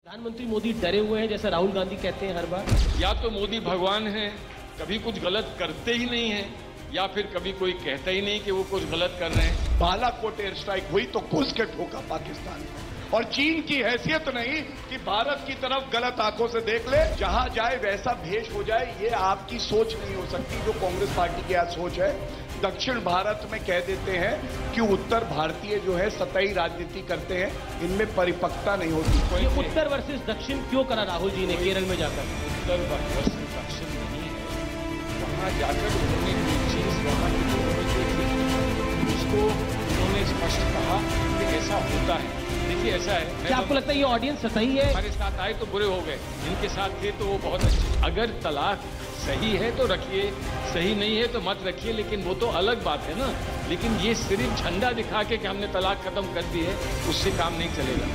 प्रधानमंत्री मोदी डरे हुए हैं जैसा राहुल गांधी कहते हैं हर बार। या तो मोदी भगवान है, कभी कुछ गलत करते ही नहीं है, या फिर कभी कोई कहता ही नहीं कि वो कुछ गलत कर रहे हैं। बालाकोट एयर स्ट्राइक हुई तो घुस के ठोका पाकिस्तान और चीन की हैसियत नहीं कि भारत की तरफ गलत आंखों से देख ले, जहां जाए वैसा भेष हो जाए। ये आपकी सोच नहीं हो सकती जो कांग्रेस पार्टी की आज सोच है। दक्षिण भारत में कह देते हैं कि उत्तर भारतीय जो है सतही राजनीति करते हैं, इनमें परिपक्वता नहीं होती। ये उत्तर वर्सेस दक्षिण क्यों करा राहुल जी ने केरल में जाकर? उत्तर वर्सेस दक्षिण नहीं है, वहां जाकर उन्होंने कोई चीज वहां की देखी, उसको उन्होंने स्पष्ट कहा कि ऐसा होता है। देखिए ऐसा है, क्या आपको लगता है ये ऑडियंस सही है? हमारे साथ आए तो बुरे हो गए, इनके साथ थे तो वो बहुत अच्छे। अगर तलाक सही है तो रखिए, सही नहीं है तो मत रखिए, लेकिन वो तो अलग बात है ना। लेकिन ये सिर्फ झंडा दिखा के कि हमने तलाक खत्म कर दी है, उससे काम नहीं चलेगा।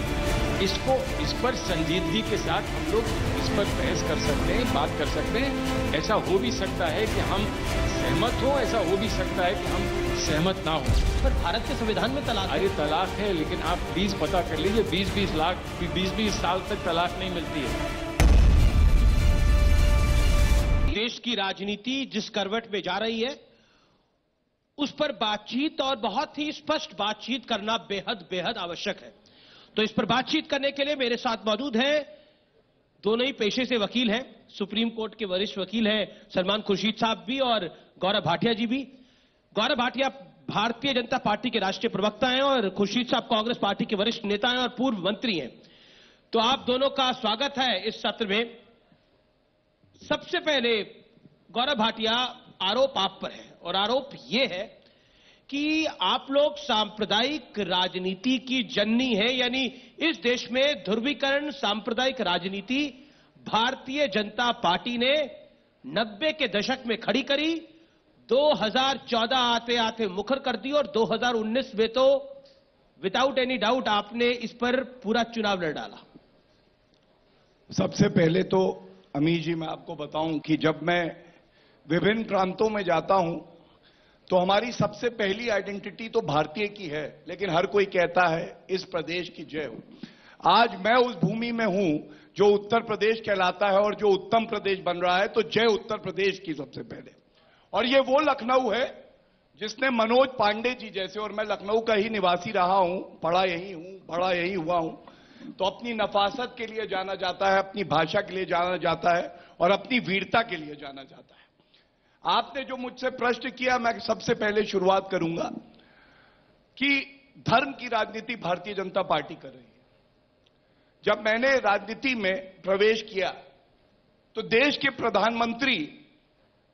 इस पर संजीदगी के साथ हम लोग इस पर बहस कर सकते हैं, बात कर सकते हैं। ऐसा हो भी सकता है कि हम सहमत हो, ऐसा हो भी सकता है कि हम सहमत ना हो। पर भारत के संविधान में तलाक अरे तलाक है, लेकिन आप प्लीज पता कर लीजिए, 20-20 साल तक तलाक नहीं मिलती है। देश की राजनीति जिस करवट में जा रही है उस पर बातचीत और बहुत ही स्पष्ट बातचीत करना बेहद बेहद आवश्यक है। तो इस पर बातचीत करने के लिए मेरे साथ मौजूद हैं दोनों ही पेशे से वकील हैं, सुप्रीम कोर्ट के वरिष्ठ वकील हैं सलमान खुर्शीद साहब भी और गौरव भाटिया जी भी। गौरव भाटिया भारतीय जनता पार्टी के राष्ट्रीय प्रवक्ता हैं और खुर्शीद साहब कांग्रेस पार्टी के वरिष्ठ नेता हैं और पूर्व मंत्री हैं। तो आप दोनों का स्वागत है इस सत्र में। सबसे पहले गौरव भाटिया, आरोप आप पर है और आरोप यह है कि आप लोग सांप्रदायिक राजनीति की जननी है, यानी इस देश में ध्रुवीकरण सांप्रदायिक राजनीति भारतीय जनता पार्टी ने 90 के दशक में खड़ी करी, 2014 आते आते मुखर कर दी और 2019 में तो विदाउट एनी डाउट आपने इस पर पूरा चुनाव लड़ डाला। सबसे पहले तो अमीर जी मैं आपको बताऊं कि जब मैं विभिन्न प्रांतों में जाता हूं तो हमारी सबसे पहली आइडेंटिटी तो भारतीय की है, लेकिन हर कोई कहता है इस प्रदेश की जय हो। आज मैं उस भूमि में हूं जो उत्तर प्रदेश कहलाता है और जो उत्तम प्रदेश बन रहा है, तो जय उत्तर प्रदेश की सबसे पहले। और ये वो लखनऊ है जिसने मनोज पांडे जी जैसे, और मैं लखनऊ का ही निवासी रहा हूं, पढ़ा यही हूं, बड़ा यही हुआ हूं, तो अपनी नफासत के लिए जाना जाता है, अपनी भाषा के लिए जाना जाता है और अपनी वीरता के लिए जाना जाता है। आपने जो मुझसे प्रश्न किया, मैं सबसे पहले शुरुआत करूंगा कि धर्म की राजनीति भारतीय जनता पार्टी कर रही है। जब मैंने राजनीति में प्रवेश किया तो देश के प्रधानमंत्री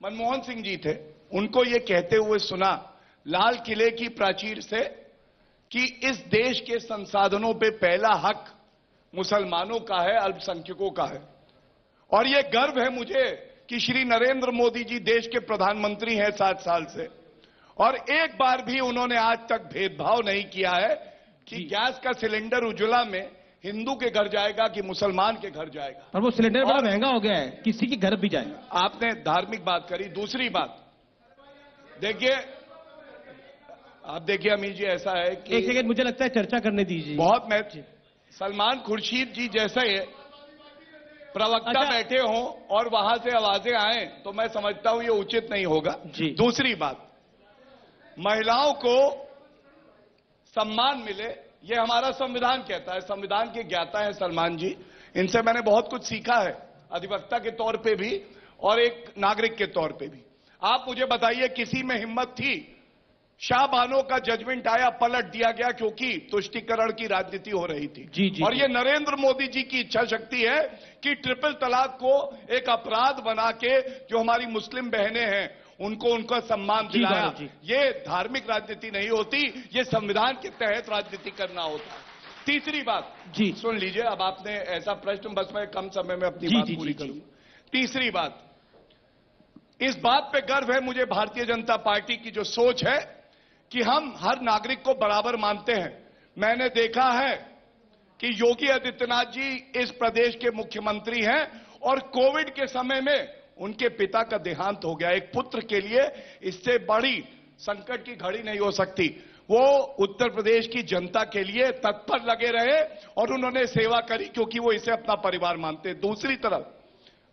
मनमोहन सिंह जी थे, उनको यह कहते हुए सुना लाल किले की प्राचीर से कि इस देश के संसाधनों पे पहला हक मुसलमानों का है, अल्पसंख्यकों का है। और यह गर्व है मुझे कि श्री नरेंद्र मोदी जी देश के प्रधानमंत्री हैं 7 साल से, और एक बार भी उन्होंने आज तक भेदभाव नहीं किया है कि गैस का सिलेंडर उज्ज्वला में हिंदू के घर जाएगा कि मुसलमान के घर जाएगा। और वो सिलेंडर बड़ा महंगा हो गया है, किसी के घर भी जाए। आपने धार्मिक बात करी। दूसरी बात देखिए, आप देखिए अमीर जी, ऐसा है कि एक सेकंड मुझे लगता है चर्चा करने दीजिए। बहुत मैं सलमान खुर्शीद जी जैसे प्रवक्ता बैठे हों और वहां से आवाजें आए तो मैं समझता हूं ये उचित नहीं होगा। दूसरी बात, महिलाओं को सम्मान मिले, ये हमारा संविधान कहता है। संविधान के ज्ञाता है सलमान जी, इनसे मैंने बहुत कुछ सीखा है, अधिवक्ता के तौर पे भी और एक नागरिक के तौर पे भी। आप मुझे बताइए, किसी में हिम्मत थी? शाहबानो का जजमेंट आया, पलट दिया गया क्योंकि तुष्टीकरण की राजनीति हो रही थी। और ये नरेंद्र मोदी जी की इच्छा शक्ति है कि ट्रिपल तलाक को एक अपराध बना के जो हमारी मुस्लिम बहनें हैं उनको उनका सम्मान दिलाया। ये धार्मिक राजनीति नहीं होती, ये संविधान के तहत राजनीति करना होता है। तीसरी बात जी सुन लीजिए, अब आपने ऐसा प्रश्न, बस मैं कम समय में अपनी बात पूरी करूंगा। तीसरी बात, इस बात पे गर्व है मुझे भारतीय जनता पार्टी की जो सोच है कि हम हर नागरिक को बराबर मानते हैं। मैंने देखा है कि योगी आदित्यनाथ जी इस प्रदेश के मुख्यमंत्री हैं और कोविड के समय में उनके पिता का देहांत हो गया। एक पुत्र के लिए इससे बड़ी संकट की घड़ी नहीं हो सकती। वो उत्तर प्रदेश की जनता के लिए तत्पर लगे रहे और उन्होंने सेवा करी, क्योंकि वो इसे अपना परिवार मानते। दूसरी तरफ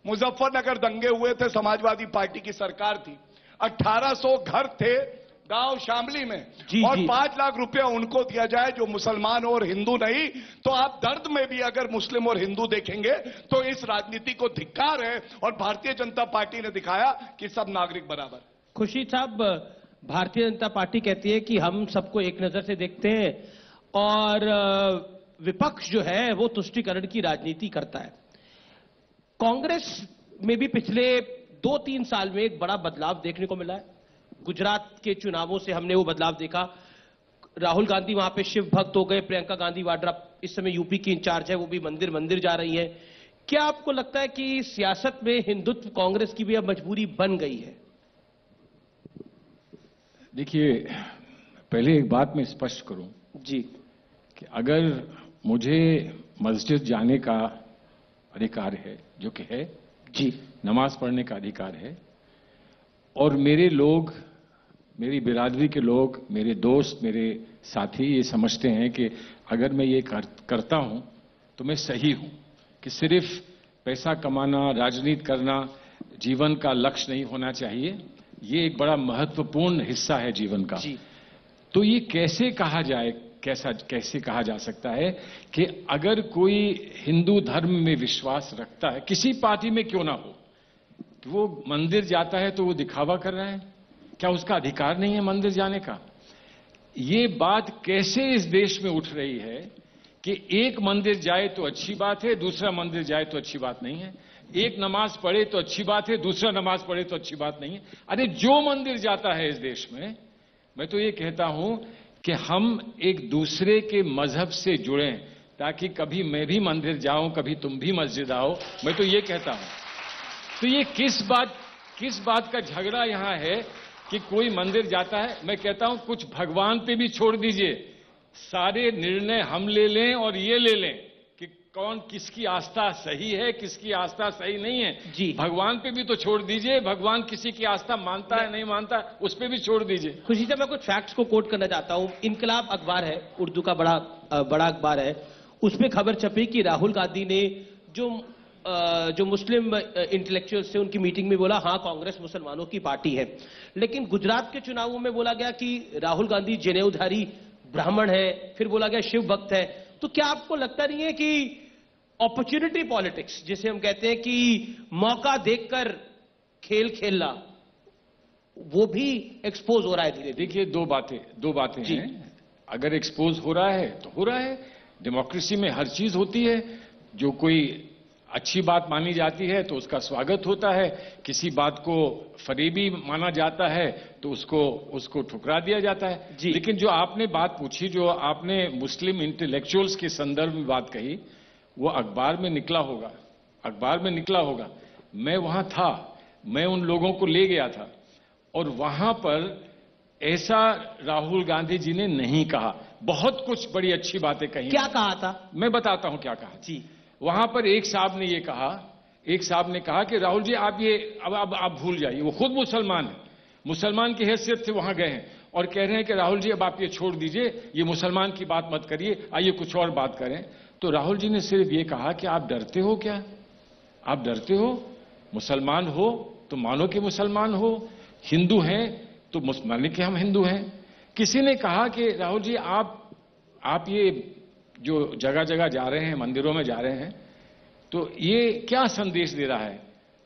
मुजफ्फरनगर दंगे हुए थे, समाजवादी पार्टी की सरकार थी, 1800 घर थे गांव शामली में, और 5 लाख रुपया उनको दिया जाए जो मुसलमान और हिंदू नहीं, तो आप दर्द में भी अगर मुस्लिम और हिंदू देखेंगे तो इस राजनीति को धिक्कार है। और भारतीय जनता पार्टी ने दिखाया कि सब नागरिक बराबर। खुर्शीद साहब, भारतीय जनता पार्टी कहती है कि हम सबको एक नजर से देखते हैं और विपक्ष जो है वो तुष्टीकरण की राजनीति करता है। कांग्रेस में भी पिछले 2-3 साल में एक बड़ा बदलाव देखने को मिला है। गुजरात के चुनावों से हमने वो बदलाव देखा। राहुल गांधी वहां पे शिव भक्त हो गए, प्रियंका गांधी वाड्रा इस समय यूपी की इंचार्ज है, वो भी मंदिर मंदिर जा रही है। क्या आपको लगता है कि सियासत में हिंदुत्व कांग्रेस की भी अब मजबूरी बन गई है? देखिए, पहले एक बात मैं स्पष्ट करूं जी कि अगर मुझे मस्जिद जाने का अधिकार है, जो कि है जी, नमाज पढ़ने का अधिकार है, और मेरे लोग, मेरी बिरादरी के लोग, मेरे दोस्त, मेरे साथी ये समझते हैं कि अगर मैं ये करता हूं तो मैं सही हूं, कि सिर्फ पैसा कमाना, राजनीति करना जीवन का लक्ष्य नहीं होना चाहिए, ये एक बड़ा महत्वपूर्ण हिस्सा है जीवन का। तो ये कैसे कहा जाए, कैसे कहा जा सकता है कि अगर कोई हिंदू धर्म में विश्वास रखता है, किसी पार्टी में क्यों ना हो, तो वो मंदिर जाता है तो वो दिखावा कर रहा है? क्या उसका अधिकार नहीं है मंदिर जाने का? ये बात कैसे इस देश में उठ रही है कि एक मंदिर जाए तो अच्छी बात है, दूसरा मंदिर जाए तो अच्छी बात नहीं है, एक नमाज पढ़े तो अच्छी बात है, दूसरा नमाज पढ़े तो अच्छी बात नहीं है। अरे जो मंदिर जाता है इस देश में, मैं तो ये कहता हूं कि हम एक दूसरे के मजहब से जुड़ें, ताकि कभी मैं भी मंदिर जाऊं, कभी तुम भी मस्जिद आओ। मैं तो ये कहता हूं। तो ये किस बात का झगड़ा यहां है कि कोई मंदिर जाता है? मैं कहता हूं कुछ भगवान पे भी छोड़ दीजिए, सारे निर्णय हम ले लें और ये ले लें कि कौन किसकी आस्था सही है, किसकी आस्था सही नहीं है। जी, भगवान पे भी तो छोड़ दीजिए, भगवान किसी की आस्था मानता है नहीं मानता, उस पे भी छोड़ दीजिए। खुशी से मैं कुछ फैक्ट्स को कोट करना चाहता हूं। इनकलाब अखबार है, उर्दू का बड़ा अखबार है, उसमें खबर छपी कि राहुल गांधी ने जो मुस्लिम इंटेलेक्चुअल्स थे उनकी मीटिंग में बोला, हां कांग्रेस मुसलमानों की पार्टी है। लेकिन गुजरात के चुनावों में बोला गया कि राहुल गांधी जनेऊधारी ब्राह्मण है, फिर बोला गया शिव भक्त है। तो क्या आपको लगता नहीं है कि अपॉर्चुनिटी पॉलिटिक्स, जिसे हम कहते हैं कि मौका देखकर खेल खेलना, वो भी एक्सपोज हो रहा है धीरे धीरे? देखिए, दो बातें हैं। अगर एक्सपोज हो रहा है तो हो रहा है, डेमोक्रेसी में हर चीज होती है। जो कोई अच्छी बात मानी जाती है तो उसका स्वागत होता है, किसी बात को फरेबी माना जाता है तो उसको ठुकरा दिया जाता है। लेकिन जो आपने बात पूछी, जो आपने मुस्लिम इंटेलेक्चुअल्स के संदर्भ में बात कही, वो अखबार में निकला होगा। मैं वहां था, मैं उन लोगों को ले गया था, और वहां पर ऐसा राहुल गांधी जी ने नहीं कहा। बहुत कुछ बड़ी अच्छी बातें कही। क्या कहा था? मैं बताता हूं क्या कहा जी। वहां पर एक साहब ने कहा कि राहुल जी आप ये अब आप भूल जाइए। वो खुद मुसलमान है, मुसलमान की हैसियत से वहां गए हैं और कह रहे हैं कि राहुल जी अब आप ये छोड़ दीजिए, ये मुसलमान की बात मत करिए, आइए कुछ और बात करें। तो राहुल जी ने सिर्फ ये कहा कि आप डरते हो क्या? आप डरते हो? मुसलमान हो तो मानो कि मुसलमान हो, हिंदू हैं तो माने कि हम हिंदू हैं। किसी ने कहा कि राहुल जी आप ये जो जगह जगह जा रहे हैं, मंदिरों में जा रहे हैं, तो ये क्या संदेश दे रहा है?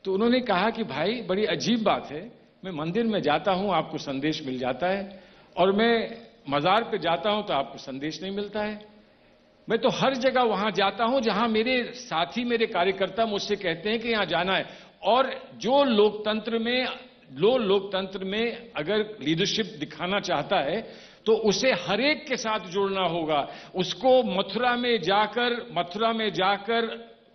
तो उन्होंने कहा कि भाई बड़ी अजीब बात है, मैं मंदिर में जाता हूं आपको संदेश मिल जाता है, और मैं मजार पे जाता हूं तो आपको संदेश नहीं मिलता है। मैं तो हर जगह वहां जाता हूं जहां मेरे साथी, मेरे कार्यकर्ता मुझसे कहते हैं कि यहां जाना है। और जो लोकतंत्र में अगर लीडरशिप दिखाना चाहता है तो उसे हर एक के साथ जुड़ना होगा। उसको मथुरा में जाकर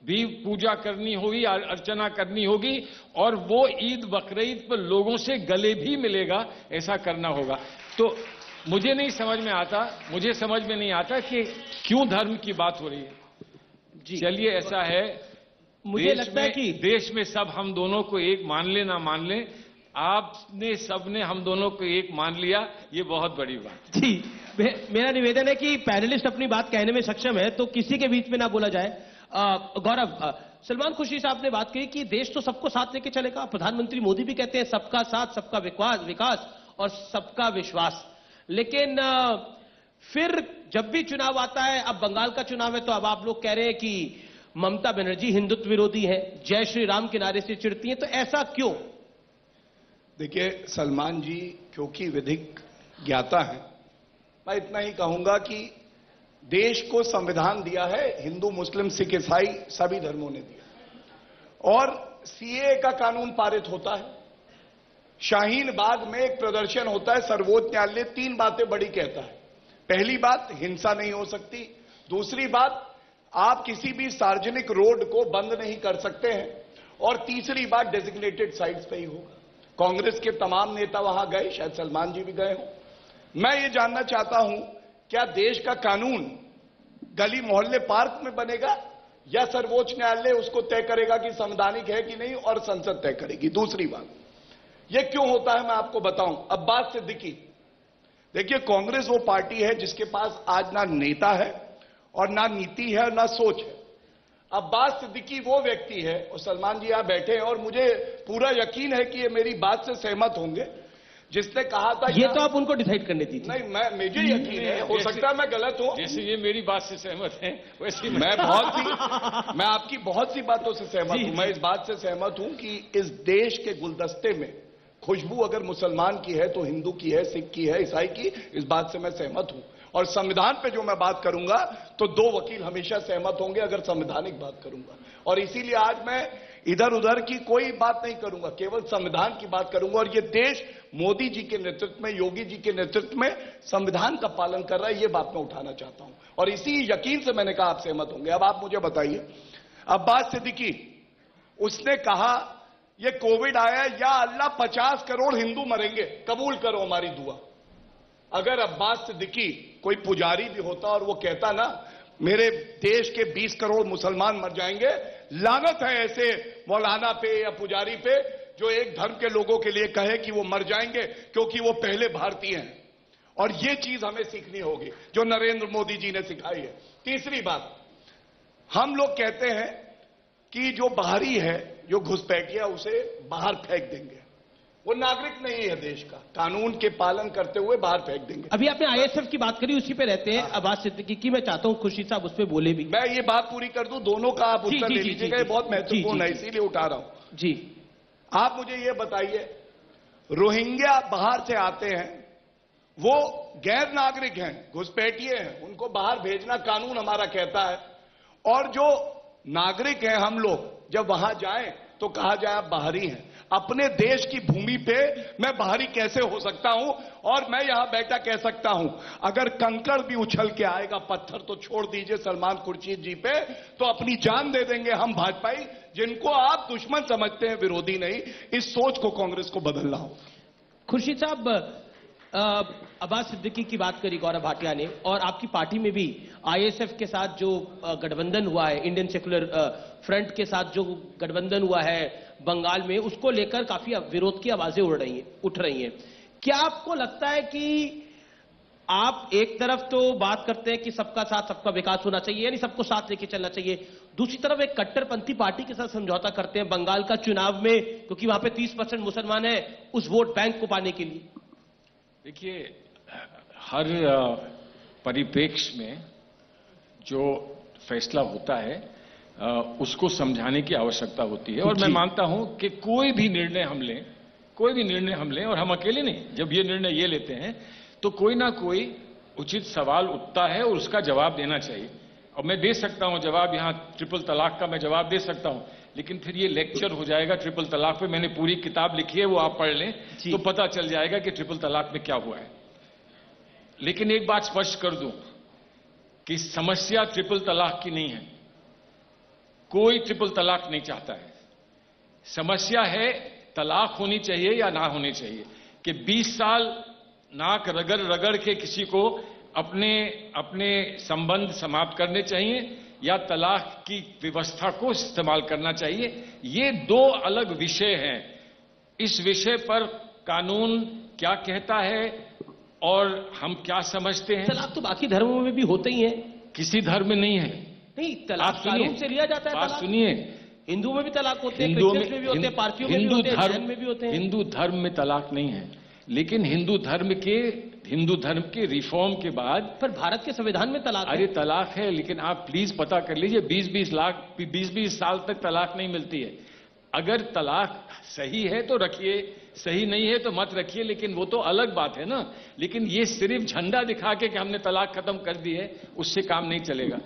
भी पूजा करनी होगी, अर्चना करनी होगी, और वो ईद बकरीद पर लोगों से गले भी मिलेगा, ऐसा करना होगा। तो मुझे समझ में नहीं आता कि क्यों धर्म की बात हो रही है। चलिए, ऐसा है, मुझे लगता है कि देश में सब हम दोनों को एक मान ले ना मान ले, आपने सबने हम दोनों को एक मान लिया, ये बहुत बड़ी बात। जी, मेरा निवेदन है कि पैनलिस्ट अपनी बात कहने में सक्षम है, तो किसी के बीच में ना बोला जाए। गौरव, सलमान खुर्शीद साहब ने बात कही कि देश तो सबको साथ लेके चलेगा। प्रधानमंत्री मोदी भी कहते हैं सबका साथ, सबका विकास और सबका विश्वास। लेकिन फिर जब भी चुनाव आता है, अब बंगाल का चुनाव है, तो अब आप लोग कह रहे हैं कि ममता बनर्जी हिंदुत्व विरोधी है, जय श्री राम के नारे से चिढ़ती हैं, तो ऐसा क्यों? देखिए सलमान जी, क्योंकि विधिक ज्ञाता है, मैं इतना ही कहूंगा कि देश को संविधान दिया है, हिंदू मुस्लिम सिख ईसाई सभी धर्मों ने दिया, और सीए का कानून पारित होता है। शाहीन बाग में एक प्रदर्शन होता है, सर्वोच्च न्यायालय 3 बातें बड़ी कहता है। पहली बात, हिंसा नहीं हो सकती। दूसरी बात, आप किसी भी सार्वजनिक रोड को बंद नहीं कर सकते हैं। और तीसरी बात, डेजिग्नेटेड साइट्स पे ही होगा। कांग्रेस के तमाम नेता वहां गए, शायद सलमान जी भी गए हों। मैं ये जानना चाहता हूं, क्या देश का कानून गली मोहल्ले पार्क में बनेगा या सर्वोच्च न्यायालय उसको तय करेगा कि संवैधानिक है कि नहीं, और संसद तय करेगी? दूसरी बात, ये क्यों होता है मैं आपको बताऊं। अब्बास सिद्दीकी, देखिए कांग्रेस वो पार्टी है जिसके पास आज ना नेता है और ना नीति है और ना सोच है। अब्बास सिद्दीकी वो व्यक्ति है, और सलमान जी यहां बैठे हैं और मुझे पूरा यकीन है कि ये मेरी बात से सहमत होंगे, जिसने कहा था ये तो आप उनको डिसाइड करने दीजिए। नहीं, मुझे यकीन है, हो सकता है मैं गलत हूं। जैसे ये मेरी बात से सहमत हैं, वैसे मैं आपकी बहुत सी बातों से सहमत हूं। मैं इस बात से सहमत हूं कि इस देश के गुलदस्ते में खुशबू अगर मुसलमान की है तो हिंदू की है, सिख की है, ईसाई की, इस बात से मैं सहमत हूं। और संविधान पे जो मैं बात करूंगा तो 2 वकील हमेशा सहमत होंगे अगर संवैधानिक बात करूंगा। और इसीलिए आज मैं इधर उधर की कोई बात नहीं करूंगा, केवल संविधान की बात करूंगा। और ये देश मोदी जी के नेतृत्व में, योगी जी के नेतृत्व में संविधान का पालन कर रहा है, ये बात मैं उठाना चाहता हूं। और इसी यकीन से मैंने कहा आप सहमत होंगे। अब आप मुझे बताइए, अब्बास सिद्दीकी, उसने कहा ये कोविड आया, या अल्लाह 50 करोड़ हिंदू मरेंगे, कबूल करो हमारी दुआ। अगर अब्बास सिद्दीकी कोई पुजारी भी होता और वो कहता ना मेरे देश के 20 करोड़ मुसलमान मर जाएंगे, लानत है ऐसे मौलाना पे या पुजारी पे जो एक धर्म के लोगों के लिए कहे कि वो मर जाएंगे क्योंकि वो पहले भारतीय हैं। और ये चीज हमें सीखनी होगी जो नरेंद्र मोदी जी ने सिखाई है। तीसरी बात, हम लोग कहते हैं कि जो बाहरी है, जो घुसपैठिया, उसे बाहर फेंक देंगे। वो नागरिक नहीं है देश का, कानून के पालन करते हुए बाहर फेंक देंगे। अभी आपने आईएसएफ की बात करी, उसी पे रहते हैं। अब्बास सिद्दीकी की मैं चाहता हूं खुर्शीद साहब उस पर बोले भी। मैं ये बात पूरी कर दूं, दोनों का आप उत्तर ले लीजिएगा, ये बहुत महत्वपूर्ण है, इसीलिए उठा रहा हूं। जी, आप मुझे ये बताइए, रोहिंग्या बाहर से आते हैं, वो गैर नागरिक हैं, घुसपैठिए हैं, उनको बाहर भेजना कानून हमारा कहता है। और जो नागरिक हैं हम लोग, जब वहां जाएं तो कहा जाए आप बाहरी हैं। अपने देश की भूमि पे मैं बाहरी कैसे हो सकता हूं? और मैं यहां बैठा कह सकता हूं, अगर कंकड़ भी उछल के आएगा, पत्थर तो छोड़ दीजिए सलमान खुर्शीद जी पे, तो अपनी जान दे देंगे हम भाजपाई, जिनको आप दुश्मन समझते हैं, विरोधी नहीं। इस सोच को कांग्रेस को बदलना हो। खुर्शीद साहब, अब्बास सिद्दीकी की बात करी गौरव भाटिया ने, और आपकी पार्टी में भी आईएसएफ के साथ जो गठबंधन हुआ है, इंडियन सेक्युलर फ्रंट के साथ जो गठबंधन हुआ है बंगाल में, उसको लेकर काफी विरोध की आवाजें उठ रही हैं। क्या आपको लगता है कि आप एक तरफ तो बात करते हैं कि सबका साथ सबका विकास होना चाहिए, यानी सबको साथ लेके चलना चाहिए, दूसरी तरफ एक कट्टरपंथी पार्टी के साथ समझौता करते हैं बंगाल का चुनाव में, क्योंकि वहां पे 30% मुसलमान है, उस वोट बैंक को पाने के लिए? देखिए, हर परिप्रेक्ष्य में जो फैसला होता है उसको समझाने की आवश्यकता होती है। और मैं मानता हूं कि कोई भी निर्णय हम लें, और हम अकेले नहीं, जब ये निर्णय ये लेते हैं तो कोई ना कोई उचित सवाल उठता है और उसका जवाब देना चाहिए। और मैं दे सकता हूं जवाब, यहां ट्रिपल तलाक का मैं जवाब दे सकता हूं, लेकिन फिर ये लेक्चर हो जाएगा ट्रिपल तलाक पे। मैंने पूरी किताब लिखी है, वो आप पढ़ लें तो पता चल जाएगा कि ट्रिपल तलाक में क्या हुआ है। लेकिन एक बात स्पष्ट कर दूं कि समस्या ट्रिपल तलाक की नहीं है, कोई ट्रिपल तलाक नहीं चाहता है। समस्या है तलाक होनी चाहिए या ना होनी चाहिए, कि 20 साल नाक रगड़ रगड़ के किसी को अपने संबंध समाप्त करने चाहिए या तलाक की व्यवस्था को इस्तेमाल करना चाहिए। ये 2 अलग विषय हैं। इस विषय पर कानून क्या कहता है और हम क्या समझते हैं? तलाक तो बाकी धर्मों में भी होते ही है। किसी धर्म में नहीं है। नहीं, तलाक कानून से लिया जाता है। बात सुनिए, हिंदू में भी तलाक होते हैं, हिंदुओं क्रिश्चियंस में भी होते हैं, पारसियों में भी होते हैं, जैन में भी होते हैं। हिंदू धर्म में तलाक नहीं है, लेकिन हिंदू धर्म के रिफॉर्म के बाद। पर भारत के संविधान में तलाक अरे तलाक है, लेकिन आप प्लीज पता कर लीजिए, 20-20 साल तक तलाक नहीं मिलती है। अगर तलाक सही है तो रखिए, सही नहीं है तो मत रखिए, लेकिन वो तो अलग बात है ना। लेकिन ये सिर्फ झंडा दिखा के कि हमने तलाक खत्म कर दी है, उससे काम नहीं चलेगा।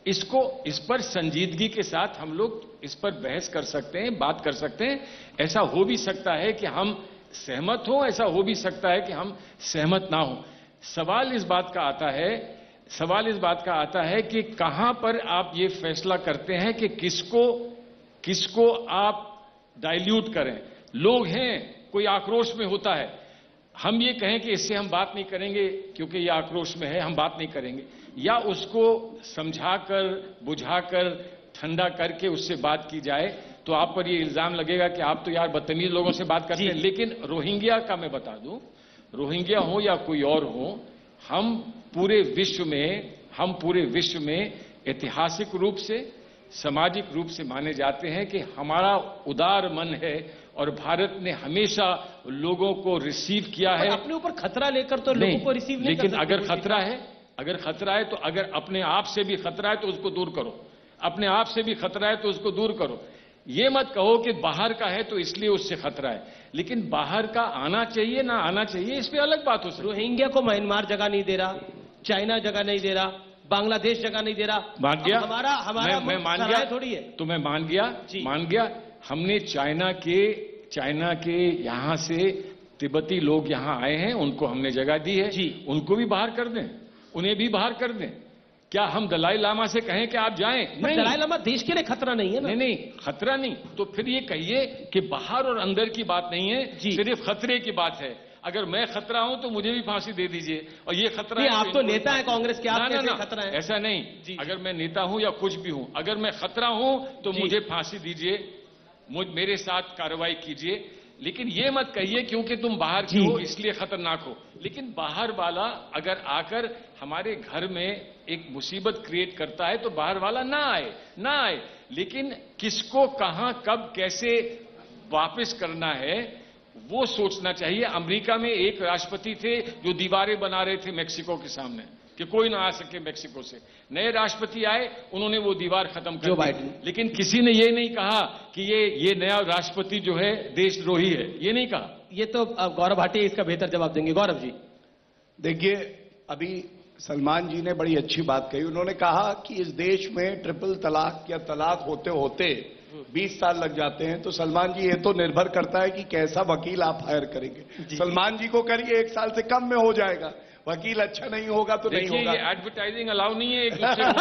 इस पर संजीदगी के साथ हम लोग इस पर बहस कर सकते हैं, बात कर सकते हैं। ऐसा हो भी सकता है कि हम सहमत हो, ऐसा हो भी सकता है कि हम सहमत ना हो। सवाल इस बात का आता है कि कहां पर आप ये फैसला करते हैं कि किसको आप डाइल्यूट करें। लोग हैं, कोई आक्रोश में होता है, हम ये कहें कि इससे हम बात नहीं करेंगे क्योंकि ये आक्रोश में है, हम बात नहीं करेंगे, या उसको समझाकर बुझाकर ठंडा करके उससे बात की जाए, तो आप पर ये इल्जाम लगेगा कि आप तो यार बदतमीज लोगों से बात करते हैं। लेकिन रोहिंग्या का मैं बता दूं, रोहिंग्या हो या कोई और हो, हम पूरे विश्व में ऐतिहासिक रूप से, सामाजिक रूप से माने जाते हैं कि हमारा उदार मन है और भारत ने हमेशा लोगों को रिसीव किया है। अपने ऊपर खतरा लेकर तो लोगों को रिसीव नहीं लेकिन कर अगर खतरा है तो अगर अपने आप से भी खतरा है तो उसको दूर करो, अपने आप से भी खतरा है तो उसको दूर करो। ये मत कहो कि बाहर का है तो इसलिए उससे खतरा है, लेकिन बाहर का आना चाहिए ना आना चाहिए, इस पे अलग बात हो सकती है। रोहिंग्या को म्यांमार जगह नहीं दे रहा, चाइना जगह नहीं दे रहा, बांग्लादेश जगह नहीं दे रहा। मान गया, हमारा मैं मान गया थोड़ी है तो मैं मान गया। हमने चाइना के यहां से तिब्बती लोग यहां आए हैं, उनको हमने जगह दी है जी, उनको भी बाहर कर दें, उन्हें भी बाहर कर दें। क्या हम दलाई लामा से कहें कि आप जाएं? नहीं, दलाई लामा देश के लिए खतरा नहीं है ना। नहीं, खतरा नहीं, तो फिर ये कहिए कि बाहर और अंदर की बात नहीं है, सिर्फ खतरे की बात है। अगर मैं खतरा हूं तो मुझे भी फांसी दे दीजिए, और ये खतरा है। आप तो नेता है कांग्रेस के, आप कैसे खतरा है? ऐसा नहीं, अगर मैं नेता हूं या कुछ भी हूं, अगर मैं खतरा हूं तो मुझे फांसी दीजिए, मेरे साथ कार्रवाई कीजिए, लेकिन ये मत कहिए क्योंकि तुम बाहर के हो इसलिए खतरनाक हो। लेकिन बाहर वाला अगर आकर हमारे घर में एक मुसीबत क्रिएट करता है तो बाहर वाला ना आए, लेकिन किसको कहां कब कैसे वापस करना है वो सोचना चाहिए। अमेरिका में एक राष्ट्रपति थे जो दीवारें बना रहे थे मैक्सिको के सामने कि कोई ना आ सके मैक्सिको से। नए राष्ट्रपति आए, उन्होंने वो दीवार खत्म कर दी, लेकिन किसी ने ये नहीं कहा कि ये नया राष्ट्रपति जो है देशद्रोही है, ये नहीं कहा। ये तो गौरव भाटिया इसका बेहतर जवाब देंगे। गौरव जी, देखिए, अभी सलमान जी ने बड़ी अच्छी बात कही। उन्होंने कहा कि इस देश में ट्रिपल तलाक या तलाक होते होते 20 साल लग जाते हैं। तो सलमान जी, ये तो निर्भर करता है कि कैसा वकील आप हायर करेंगे। सलमान जी को करिए, 1 साल से कम में हो जाएगा। वकील अच्छा नहीं होगा तो नहीं होगा। ये एडवर्टाइजिंग अलाउ नहीं है एक दूसरे को।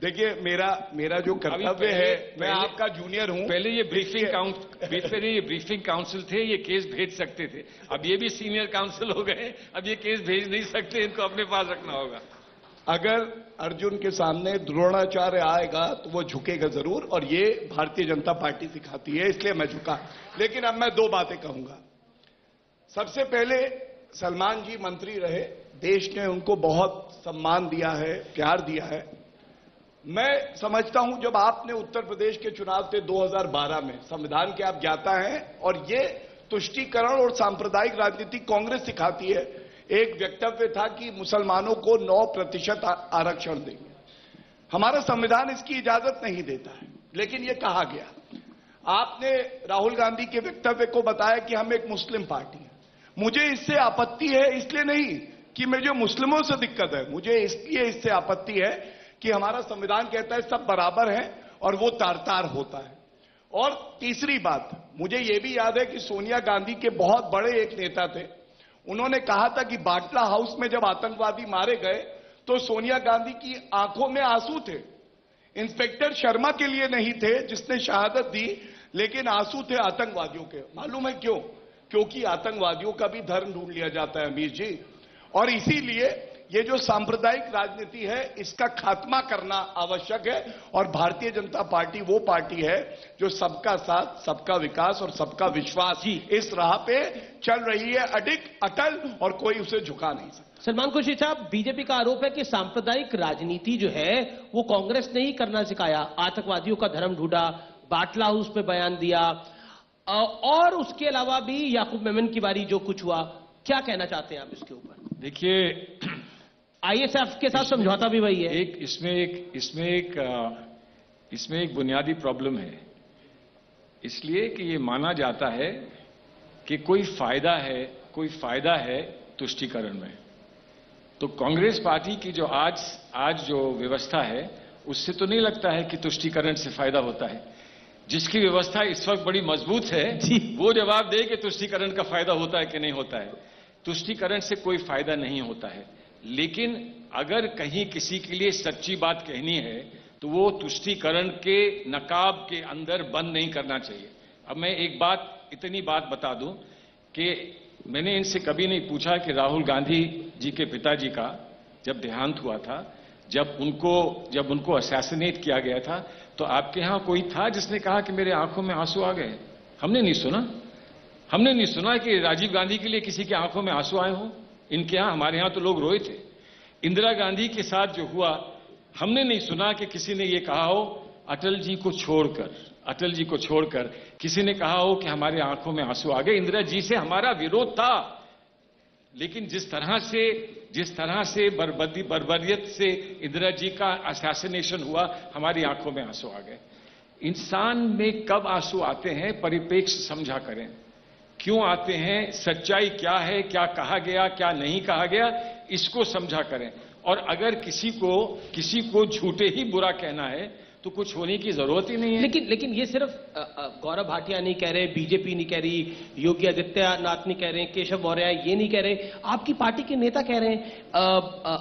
देखिए, मेरा जो कर्तव्य है, मैं आपका जूनियर हूं। पहले ये ब्रीफिंग काउंसिल थे, ये केस भेज सकते थे, अब ये भी सीनियर काउंसिल हो गए, अब ये केस भेज नहीं सकते, इनको अपने पास रखना होगा। अगर अर्जुन के सामने द्रोणाचार्य आएगा तो वो झुकेगा जरूर, और ये भारतीय जनता पार्टी सिखाती है, इसलिए मैं झुका। लेकिन अब मैं 2 बातें कहूंगा। सबसे पहले, सलमान जी मंत्री रहे, देश ने उनको बहुत सम्मान दिया है, प्यार दिया है। मैं समझता हूं जब आपने उत्तर प्रदेश के चुनाव थे 2012 में, संविधान के आप ज्ञाता हैं, और ये तुष्टीकरण और सांप्रदायिक राजनीति कांग्रेस सिखाती है। एक वक्तव्य था कि मुसलमानों को 9% आरक्षण देंगे। हमारा संविधान इसकी इजाजत नहीं देता है, लेकिन यह कहा गया। आपने राहुल गांधी के वक्तव्य को बताया कि हम एक मुस्लिम पार्टी हैं। मुझे इससे आपत्ति है, इसलिए नहीं कि मुझे मुस्लिमों से दिक्कत है, मुझे इसलिए इससे आपत्ति है कि हमारा संविधान कहता है सब बराबर हैं और वो तार-तार होता है। और तीसरी बात, मुझे यह भी याद है कि सोनिया गांधी के बहुत बड़े एक नेता थे, उन्होंने कहा था कि बाटला हाउस में जब आतंकवादी मारे गए तो सोनिया गांधी की आंखों में आंसू थे। इंस्पेक्टर शर्मा के लिए नहीं थे जिसने शहादत दी, लेकिन आंसू थे आतंकवादियों के। मालूम है क्यों? क्योंकि आतंकवादियों का भी धर्म ढूंढ लिया जाता है अमीर जी, और इसीलिए ये जो सांप्रदायिक राजनीति है इसका खात्मा करना आवश्यक है और भारतीय जनता पार्टी वो पार्टी है जो सबका साथ, सबका विकास और सबका विश्वास इस राह पे चल रही है, अटल, और कोई उसे झुका नहीं सकता। सलमान खुर्शीद साहब, बीजेपी का आरोप है कि सांप्रदायिक राजनीति जो है वो कांग्रेस ने ही करना सिखाया, आतंकवादियों का धर्म ढूंढा, बाटला हाउस पे बयान दिया और उसके अलावा भी याकूब मेमन की बारी जो कुछ हुआ, क्या कहना चाहते हैं आप इसके ऊपर? देखिए, आईएसएफ के साथ समझौता भी वही है। इसमें एक बुनियादी प्रॉब्लम है, इसलिए कि ये माना जाता है कि कोई फायदा है तुष्टीकरण में। तो कांग्रेस पार्टी की जो आज जो व्यवस्था है उससे तो नहीं लगता है कि तुष्टीकरण से फायदा होता है। जिसकी व्यवस्था इस वक्त बड़ी मजबूत है वो जवाब दे कि तुष्टीकरण का फायदा होता है कि नहीं होता है। तुष्टीकरण से कोई फायदा नहीं होता है, लेकिन अगर कहीं किसी के लिए सच्ची बात कहनी है तो वो तुष्टीकरण के नकाब के अंदर बंद नहीं करना चाहिए। अब मैं इतनी बात बता दूं कि मैंने इनसे कभी नहीं पूछा कि राहुल गांधी जी के पिताजी का जब देहांत हुआ था, जब उनको असैसिनेट किया गया था, तो आपके यहां कोई था जिसने कहा कि मेरे आंखों में आंसू आ गए? हमने नहीं सुना कि राजीव गांधी के लिए किसी की आंखों में आंसू आए हो। इनके यहां, हमारे यहां तो लोग रोए थे। इंदिरा गांधी के साथ जो हुआ, हमने नहीं सुना कि किसी ने ये कहा हो अटल जी को छोड़कर किसी ने कहा हो कि हमारे आंखों में आंसू आ गए। इंदिरा जी से हमारा विरोध था, लेकिन जिस तरह से बर्बरियत से इंदिरा जी का असैसिनेशन हुआ, हमारी आंखों में आंसू आ गए। इंसान में कब आंसू आते हैं, परिप्रेक्ष्य समझा करें, क्यों आते हैं, सच्चाई क्या है, क्या कहा गया, क्या नहीं कहा गया, इसको समझा करें। और अगर किसी को झूठे ही बुरा कहना है तो कुछ होने की जरूरत ही नहीं है। लेकिन ये सिर्फ गौरव भाटिया नहीं कह रहे, बीजेपी नहीं कह रही, योगी आदित्यनाथ नहीं कह रहे, केशव मौर्य ये नहीं कह रहे, आपकी पार्टी के नेता कह रहे हैं।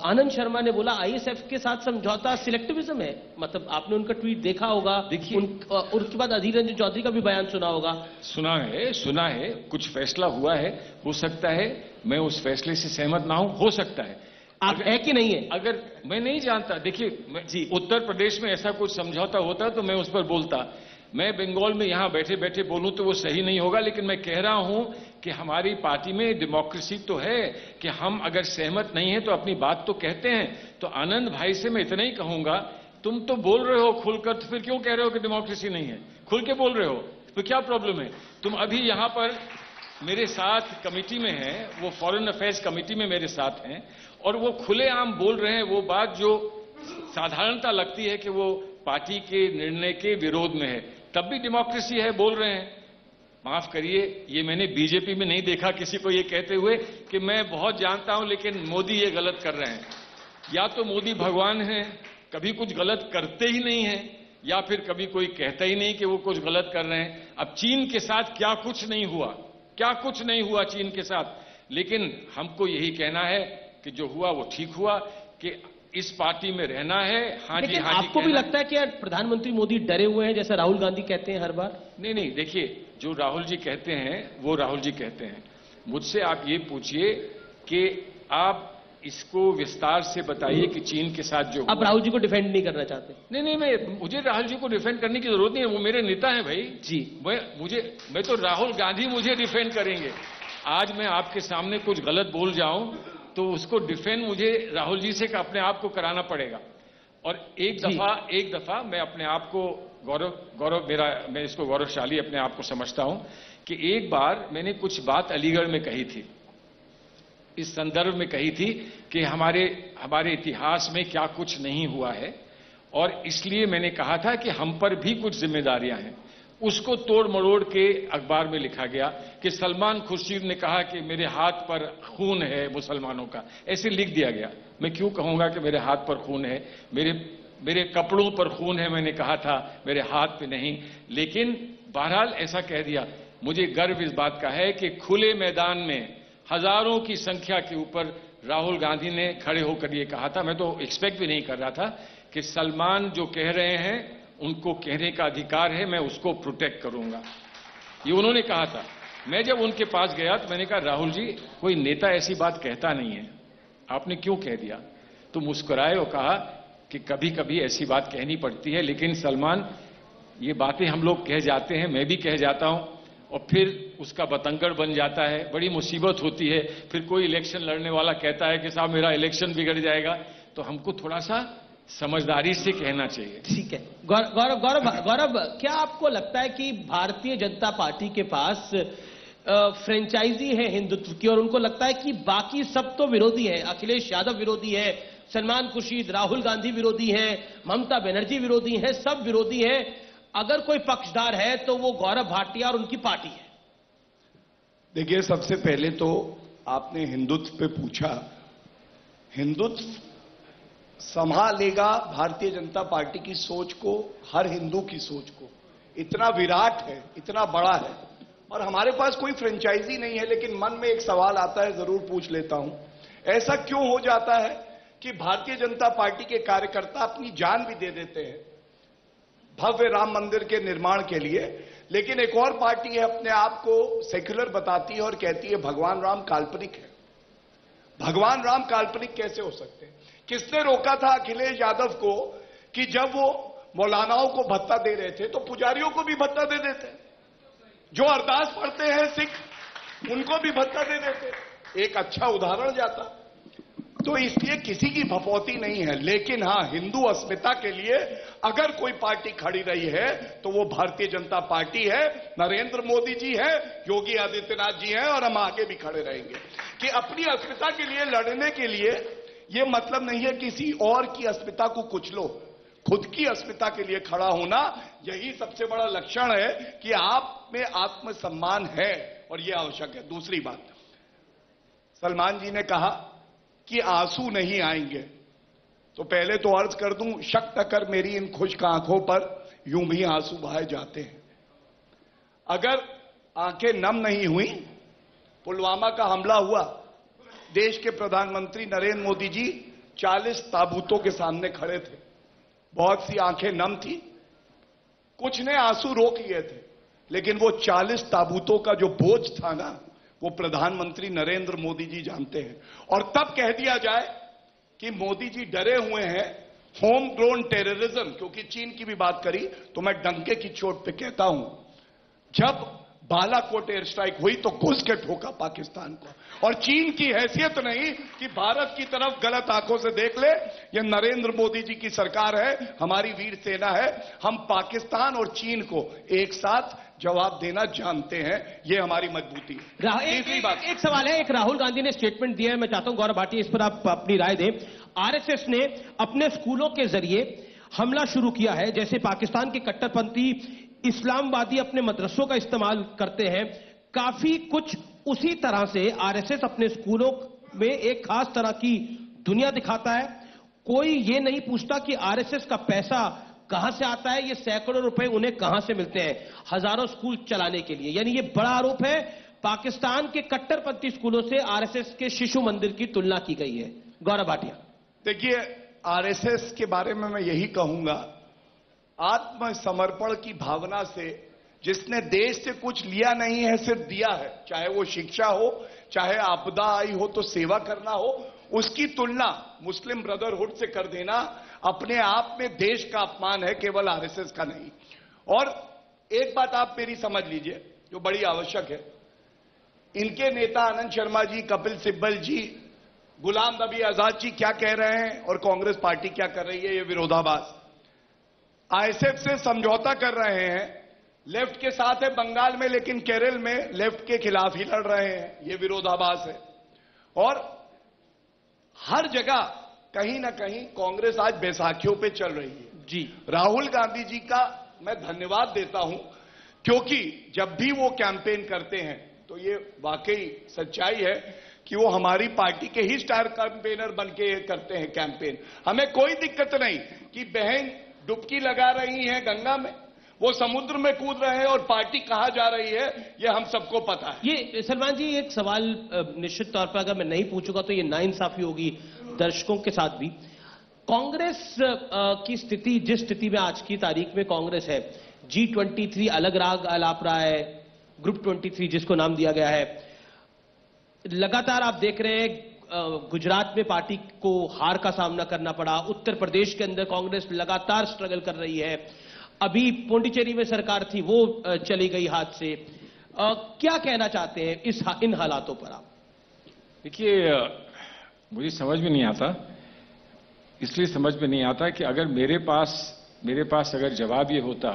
आनंद शर्मा ने बोला आईएसएफ के साथ समझौता सिलेक्टिविज्म है। मतलब आपने उनका ट्वीट देखा होगा, देखिए, और उसके बाद अधीर रंजन चौधरी का भी बयान सुना होगा। सुना है, कुछ फैसला हुआ है, हो सकता है मैं उस फैसले से सहमत ना हूं, हो सकता है। आप है कि नहीं है? अगर मैं नहीं जानता, देखिए, उत्तर प्रदेश में ऐसा कुछ समझौता होता तो मैं उस पर बोलता। मैं बंगाल में यहां बैठे बैठे बोलूं तो वो सही नहीं होगा, लेकिन मैं कह रहा हूं कि हमारी पार्टी में डेमोक्रेसी तो है कि हम अगर सहमत नहीं है तो अपनी बात तो कहते हैं। तो आनंद भाई से मैं इतना ही कहूंगा, तुम तो बोल रहे हो खुलकर, तो फिर क्यों कह रहे हो कि डेमोक्रेसी नहीं है? खुल के बोल रहे हो तो क्या प्रॉब्लम है? तुम अभी यहां पर मेरे साथ कमेटी में हैं, वो फॉरेन अफेयर्स कमेटी में मेरे साथ हैं, और वो खुलेआम बोल रहे हैं वो बात जो साधारणता लगती है कि वो पार्टी के निर्णय के विरोध में है, तब भी डेमोक्रेसी है बोल रहे हैं। माफ करिए, ये मैंने बीजेपी में नहीं देखा किसी को ये कहते हुए कि मैं बहुत जानता हूं लेकिन मोदी ये गलत कर रहे हैं। या तो मोदी भगवान हैं, कभी कुछ गलत करते ही नहीं है, या फिर कभी कोई कहता ही नहीं कि वो कुछ गलत कर रहे हैं। अब चीन के साथ क्या कुछ नहीं हुआ चीन के साथ, लेकिन हमको यही कहना है कि जो हुआ वो ठीक हुआ, कि इस पार्टी में रहना है। हाँ जी, हाँ जी। आपको भी लगता है कि यार प्रधानमंत्री मोदी डरे हुए हैं, जैसा राहुल गांधी कहते हैं हर बार? नहीं, देखिए, जो राहुल जी कहते हैं वो राहुल जी कहते हैं। मुझसे आप ये पूछिए कि आप इसको विस्तार से बताइए कि चीन के साथ जो आप राहुल जी को डिफेंड नहीं करना चाहते? नहीं, मुझे राहुल जी को डिफेंड करने की जरूरत नहीं है, वो मेरे नेता हैं भाई जी। मैं तो राहुल गांधी मुझे डिफेंड करेंगे। आज मैं आपके सामने कुछ गलत बोल जाऊं तो उसको डिफेंड मुझे राहुल जी से अपने आप को कराना पड़ेगा। और एक दफा मैं अपने आप को मैं इसको गौरवशाली अपने आप को समझता हूं कि एक बार मैंने कुछ बात अलीगढ़ में कही थी, इस संदर्भ में कही थी कि हमारे इतिहास में क्या कुछ नहीं हुआ है, और इसलिए मैंने कहा था कि हम पर भी कुछ जिम्मेदारियां हैं। उसको तोड़ मरोड़ के अखबार में लिखा गया कि सलमान खुर्शीद ने कहा कि मेरे हाथ पर खून है मुसलमानों का, ऐसे लिख दिया गया। मैं क्यों कहूंगा कि मेरे हाथ पर खून है? मेरे कपड़ों पर खून है, मैंने कहा था, मेरे हाथ पे नहीं। लेकिन बहरहाल ऐसा कह दिया। मुझे गर्व इस बात का है कि खुले मैदान में हजारों की संख्या के ऊपर राहुल गांधी ने खड़े होकर ये कहा था। मैं तो एक्सपेक्ट भी नहीं कर रहा था कि सलमान जो कह रहे हैं उनको कहने का अधिकार है, मैं उसको प्रोटेक्ट करूंगा, ये उन्होंने कहा था। मैं जब उनके पास गया तो मैंने कहा राहुल जी, कोई नेता ऐसी बात कहता नहीं है, आपने क्यों कह दिया? तो मुस्कुराए और कहा कि कभी कभी ऐसी बात कहनी पड़ती है, लेकिन सलमान ये बातें हम लोग कह जाते हैं, मैं भी कह जाता हूं, और फिर उसका बतंगड़ बन जाता है, बड़ी मुसीबत होती है। फिर कोई इलेक्शन लड़ने वाला कहता है कि साहब मेरा इलेक्शन बिगड़ जाएगा, तो हमको थोड़ा सा समझदारी से कहना चाहिए। ठीक है। गौरव, क्या आपको लगता है कि भारतीय जनता पार्टी के पास फ्रेंचाइजी है हिंदुत्व की, और उनको लगता है कि बाकी सब तो विरोधी है, अखिलेश यादव विरोधी है, सलमान खुर्शीद, राहुल गांधी विरोधी है, ममता बनर्जी विरोधी है, सब विरोधी है, अगर कोई पक्षधार है तो वो गौरव भाटिया और उनकी पार्टी है? देखिए, सबसे पहले तो आपने हिंदुत्व पे पूछा। हिंदुत्व संभालेगा भारतीय जनता पार्टी की सोच को, हर हिंदू की सोच को। इतना विराट है, इतना बड़ा है, और हमारे पास कोई फ्रेंचाइजी नहीं है। लेकिन मन में एक सवाल आता है, जरूर पूछ लेता हूं, ऐसा क्यों हो जाता है कि भारतीय जनता पार्टी के कार्यकर्ता अपनी जान भी दे देते हैं भव्य राम मंदिर के निर्माण के लिए, लेकिन एक और पार्टी है अपने आप को सेक्युलर बताती है और कहती है भगवान राम काल्पनिक है। भगवान राम काल्पनिक कैसे हो सकते हैं? किसने रोका था अखिलेश यादव को कि जब वो मौलानाओं को भत्ता दे रहे थे तो पुजारियों को भी भत्ता दे देते, जो अरदास पढ़ते हैं सिख उनको भी भत्ता दे देते। एक अच्छा उदाहरण जाता। तो इसलिए किसी की भपौती नहीं है, लेकिन हां, हिंदू अस्मिता के लिए अगर कोई पार्टी खड़ी रही है तो वो भारतीय जनता पार्टी है, नरेंद्र मोदी जी है, योगी आदित्यनाथ जी हैं, और हम आगे भी खड़े रहेंगे। कि अपनी अस्मिता के लिए लड़ने के लिए ये मतलब नहीं है किसी और की अस्मिता को कुचलो, खुद की अस्मिता के लिए खड़ा होना, यही सबसे बड़ा लक्षण है कि आप में आत्मसम्मान है, और यह आवश्यक है। दूसरी बात, सलमान जी ने कहा कि आंसू नहीं आएंगे, तो पहले तो अर्ज कर दूं, शक कर मेरी इन खुश्क आंखों पर यूं भी आंसू बहाए जाते हैं। अगर आंखें नम नहीं हुई, पुलवामा का हमला हुआ, देश के प्रधानमंत्री नरेंद्र मोदी जी 40 ताबूतों के सामने खड़े थे, बहुत सी आंखें नम थी, कुछ ने आंसू रोक लिए थे, लेकिन वो 40 ताबूतों का जो बोझ था ना, वो प्रधानमंत्री नरेंद्र मोदी जी जानते हैं। और तब कह दिया जाए कि मोदी जी डरे हुए हैं होम ग्रोन टेररिज्म, क्योंकि चीन की भी बात करी तो मैं डंके की चोट पे कहता हूं, जब बालाकोट एयर स्ट्राइक हुई तो घुस के ठोका पाकिस्तान को, और चीन की हैसियत नहीं कि भारत की तरफ गलत आंखों से देख ले। ये नरेंद्र मोदी जी की सरकार है, हमारी वीर सेना है, हम पाकिस्तान और चीन को एक साथ जवाब देना जानते हैं, ये हमारी मजबूती है। तीसरी बात, एक सवाल है, एक राहुल गांधी ने स्टेटमेंट दिया है, मैं चाहता हूं गौरव भाटिया इस पर आप अपनी राय दें। आरएसएस ने अपने स्कूलों के जरिए हमला शुरू किया है, जैसे पाकिस्तान के कट्टरपंथी इस्लामवादी अपने मदरसों का इस्तेमाल करते हैं, काफी कुछ उसी तरह से आरएसएस अपने स्कूलों में एक खास तरह की दुनिया दिखाता है। कोई ये नहीं पूछता कि आरएसएस का पैसा कहां से आता है, ये सैकड़ों रुपए उन्हें कहां से मिलते हैं हजारों स्कूल चलाने के लिए। यानी ये बड़ा आरोप है, पाकिस्तान के कट्टरपंथी स्कूलों से आरएसएस के शिशु मंदिर की तुलना की गई है। गौरव भाटिया, देखिए, आरएसएस के बारे में मैं यही कहूंगा, आत्मसमर्पण की भावना से, जिसने देश से कुछ लिया नहीं है, सिर्फ दिया है, चाहे वो शिक्षा हो, चाहे आपदा आई हो तो सेवा करना हो, उसकी तुलना मुस्लिम ब्रदरहुड से कर देना अपने आप में देश का अपमान है, केवल आरएसएस का नहीं। और एक बात आप मेरी समझ लीजिए जो बड़ी आवश्यक है, इनके नेता आनंद शर्मा जी, कपिल सिब्बल जी, गुलाम नबी आजाद जी क्या कह रहे हैं और कांग्रेस पार्टी क्या कर रही है, ये विरोधाभास। आईएसएफ से समझौता कर रहे हैं, लेफ्ट के साथ है बंगाल में, लेकिन केरल में लेफ्ट के खिलाफ ही लड़ रहे हैं, ये विरोधाभास है। और हर जगह कहीं ना कहीं कांग्रेस आज बैसाखियों पे चल रही है। जी, राहुल गांधी जी का मैं धन्यवाद देता हूं, क्योंकि जब भी वो कैंपेन करते हैं तो ये वाकई सच्चाई है कि वो हमारी पार्टी के ही स्टार कैंपेनर बन के करते हैं कैंपेन। हमें कोई दिक्कत नहीं कि बहन डुबकी लगा रही हैं गंगा में, वो समुद्र में कूद रहे हैं और पार्टी कहां जा रही है ये हम सबको पता है। ये सलमान जी एक सवाल निश्चित तौर पर अगर मैं नहीं पूछूंगा तो ये नाइंसाफी होगी दर्शकों के साथ भी। कांग्रेस की स्थिति, जिस स्थिति में आज की तारीख में कांग्रेस है, G23 अलग राग अलाप रहा है, ग्रुप 23 जिसको नाम दिया गया है, लगातार आप देख रहे हैं गुजरात में पार्टी को हार का सामना करना पड़ा, उत्तर प्रदेश के अंदर कांग्रेस लगातार स्ट्रगल कर रही है, अभी पुडुचेरी में सरकार थी वो चली गई हाथ से। क्या कहना चाहते हैं इन हालातों पर आप? देखिए, मुझे समझ में नहीं आता, इसलिए समझ में नहीं आता कि अगर मेरे पास अगर जवाब ये होता